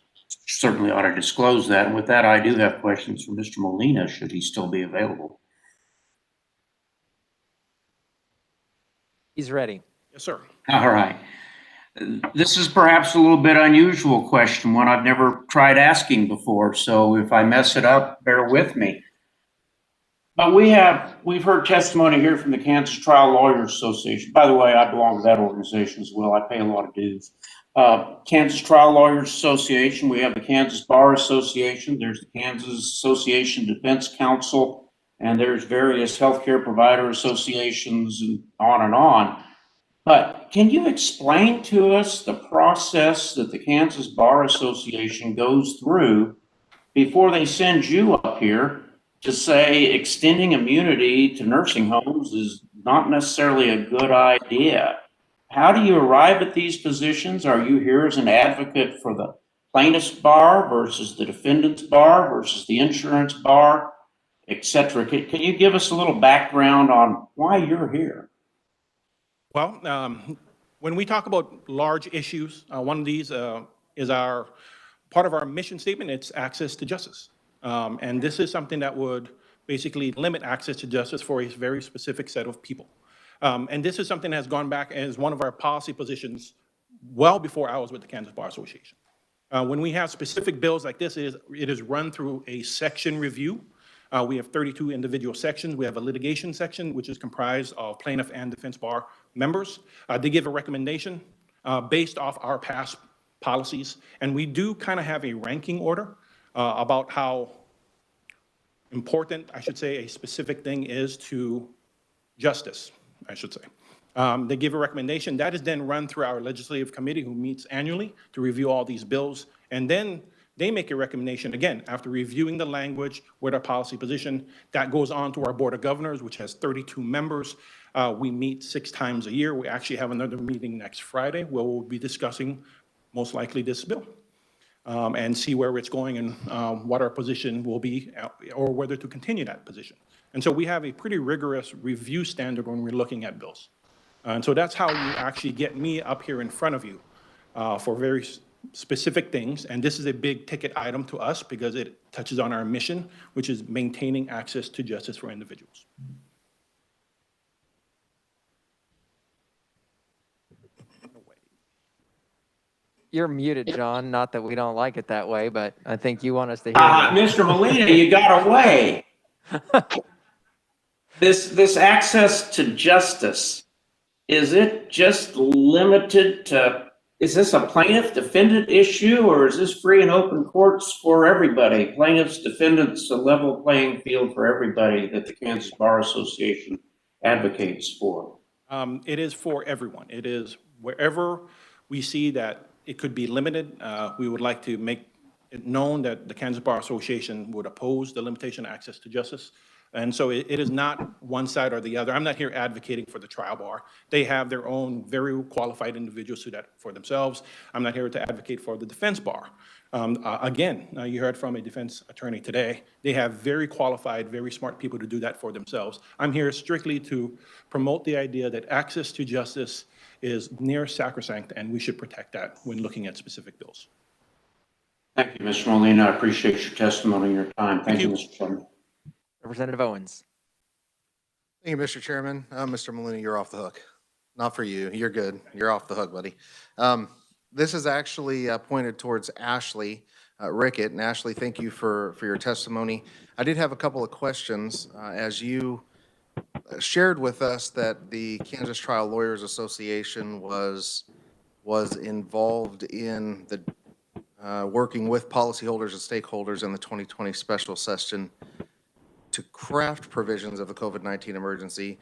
certainly ought to disclose that. And with that, I do have questions for Mr. Molina, should he still be available. He's ready. Yes, sir. All right. This is perhaps a little bit unusual question, one I've never tried asking before. So if I mess it up, bear with me. But we've heard testimony here from the Kansas Trial Lawyers Association. By the way, I belong to that organization as well. I pay a lot of dues. Kansas Trial Lawyers Association. We have the Kansas Bar Association. There's the Kansas Association Defense Council, and there's various healthcare provider associations and on and on. But can you explain to us the process that the Kansas Bar Association goes through before they send you up here to say extending immunity to nursing homes is not necessarily a good idea? How do you arrive at these positions? Are you here as an advocate for the plaintiff's bar versus the defendant's bar versus the insurance bar, et cetera? Can you give us a little background on why you're here? Well, when we talk about large issues, one of these is part of our mission statement. It's access to justice. And this is something that would basically limit access to justice for a very specific set of people. And this is something that has gone back as one of our policy positions well before I was with the Kansas Bar Association. When we have specific bills like this, it is run through a section review. We have 32 individual sections. We have a litigation section, which is comprised of plaintiff and defense bar members. They give a recommendation based off our past policies. And we do kind of have a ranking order about how important, I should say, a specific thing is to justice, I should say. They give a recommendation that is then run through our legislative committee who meets annually to review all these bills. And then they make a recommendation, again, after reviewing the language with our policy position, that goes on to our Board of Governors, which has 32 members. We meet 6 times a year. We actually have another meeting next Friday where we'll be discussing most likely this bill and see where it's going and what our position will be or whether to continue that position. And so we have a pretty rigorous review standard when we're looking at bills. And so that's how you actually get me up here in front of you for very specific things. And this is a big ticket item to us because it touches on our mission, which is maintaining access to justice for individuals. You're muted, John. Not that we don't like it that way, but I think you want us to hear Mr. Molina, you got away. This access to justice, is it just limited to, is this a plaintiff defendant issue, or is this free and open courts for everybody? Plaintiffs, defendants, a level playing field for everybody that the Kansas Bar Association advocates for? It is for everyone. It is wherever we see that it could be limited. We would like to make it known that the Kansas Bar Association would oppose the limitation of access to justice. And so it is not one side or the other. I'm not here advocating for the trial bar. They have their own very qualified individuals who do that for themselves. I'm not here to advocate for the defense bar. Again, you heard from a defense attorney today. They have very qualified, very smart people to do that for themselves. I'm here strictly to promote the idea that access to justice is near sacrosanct, and we should protect that when looking at specific bills. Thank you, Mr. Molina. I appreciate your testimony and your time. Thank you, Mr. Chairman. Representative Owens. Thank you, Mr. Chairman. Mr. Molina, you're off the hook. Not for you. You're good. You're off the hook, buddy. This is actually pointed towards Ashley Rickett. And Ashley, thank you for your testimony. I did have a couple of questions. As you shared with us that the Kansas Trial Lawyers Association was involved in the working with policyholders and stakeholders in the 2020 special session to craft provisions of the COVID-19 emergency.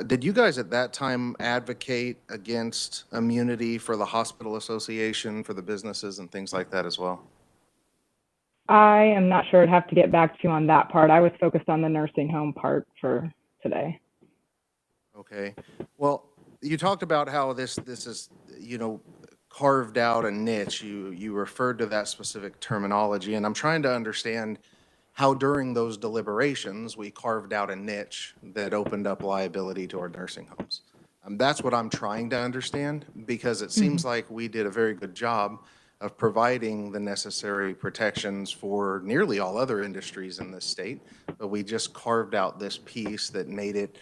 Did you guys at that time advocate against immunity for the hospital association, for the businesses and things like that as well? I am not sure. I'd have to get back to you on that part. I was focused on the nursing home part for today. Okay. Well, you talked about how this is, carved out a niche. You referred to that specific terminology, and I'm trying to understand how during those deliberations we carved out a niche that opened up liability to our nursing homes. That's what I'm trying to understand, because it seems like we did a very good job of providing the necessary protections for nearly all other industries in this state, but we just carved out this piece that made it,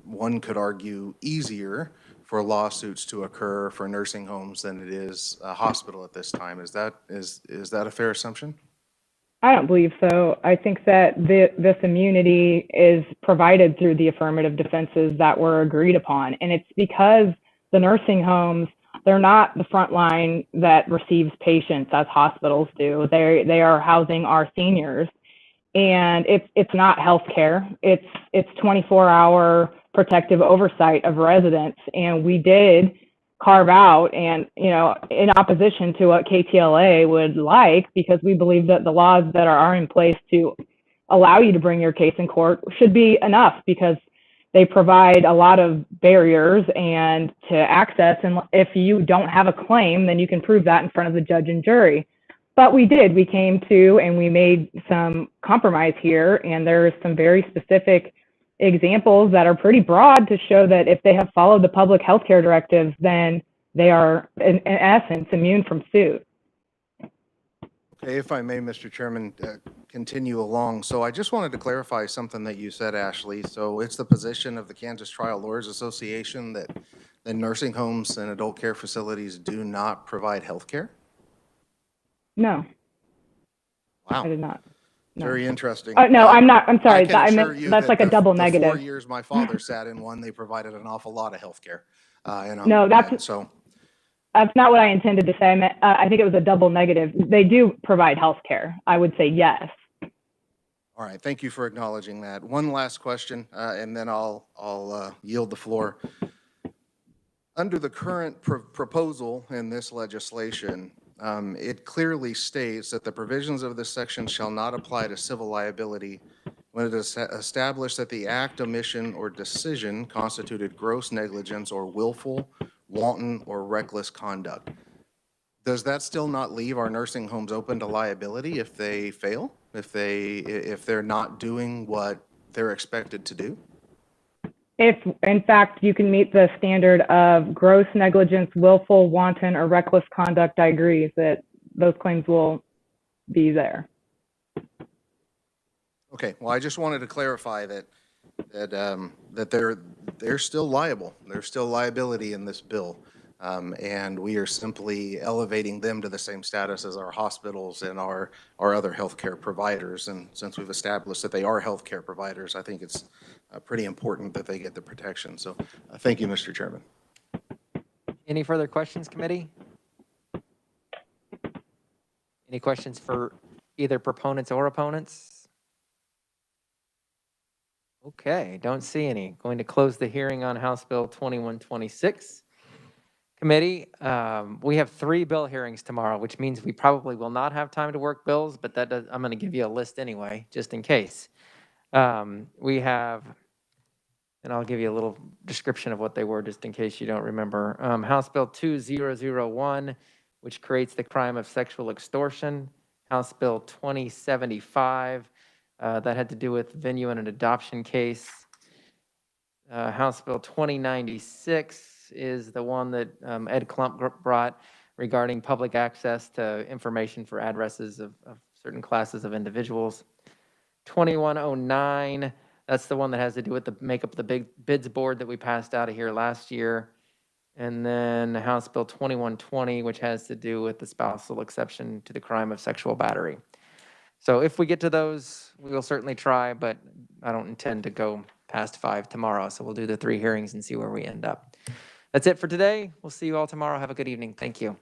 one could argue, easier for lawsuits to occur for nursing homes than it is a hospital at this time. Is that a fair assumption? I don't believe so. I think that this immunity is provided through the affirmative defenses that were agreed upon. And it's because the nursing homes, they're not the front line that receives patients as hospitals do. They are housing our seniors. And it's not healthcare. It's 24-hour protective oversight of residents. And we did carve out, and in opposition to what KTLA would like, because we believe that the laws that are in place to allow you to bring your case in court should be enough, because they provide a lot of barriers and to access. And if you don't have a claim, then you can prove that in front of the judge and jury. But we came to, and we made some compromise here, and there's some very specific examples that are pretty broad to show that if they have followed the public health care directives, then they are, in essence, immune from suit. Okay, if I may, Mr. Chairman, continue along. So I just wanted to clarify something that you said, Ashley. So it's the position of the Kansas Trial Lawyers Association that the nursing homes and adult care facilities do not provide health care? No. Wow. I did not. No. Very interesting. No, I'm not. I'm sorry. That's like a double negative. 4 years my father sat in one, they provided an awful lot of health care. No, that's not what I intended to say. I think it was a double negative. They do provide health care. I would say yes. All right, thank you for acknowledging that. One last question, and then I'll yield the floor. Under the current proposal in this legislation, it clearly states that the provisions of this section shall not apply to civil liability when it is established that the act, omission, or decision constituted gross negligence or willful, wanton, or reckless conduct. Does that still not leave our nursing homes open to liability if they fail, if they're not doing what they're expected to do? If, in fact, you can meet the standard of gross negligence, willful, wanton, or reckless conduct, I agree that those claims will be there. Okay, well, I just wanted to clarify that they're still liable. There's still liability in this bill. And we are simply elevating them to the same status as our hospitals and our other healthcare providers. And since we've established that they are healthcare providers, I think it's pretty important that they get the protection. So thank you, Mr. Chairman. Any further questions, committee? Any questions for either proponents or opponents? Okay, don't see any. Going to close the hearing on House Bill 2126. Committee, we have 3 bill hearings tomorrow, which means we probably will not have time to work bills, but I'm going to give you a list anyway, just in case. We have, and I'll give you a little description of what they were, just in case you don't remember. House Bill 2001, which creates the crime of sexual extortion. House Bill 2075, that had to do with venue in an adoption case. House Bill 2096 is the one that Ed Klump brought regarding public access to information for addresses of certain classes of individuals. 2109, that's the one that has to do with the make up the big bids board that we passed out of here last year. And then House Bill 2120, which has to do with the spousal exception to the crime of sexual battery. So if we get to those, we will certainly try, but I don't intend to go past 5 tomorrow. So we'll do the 3 hearings and see where we end up. That's it for today. We'll see you all tomorrow. Have a good evening. Thank you.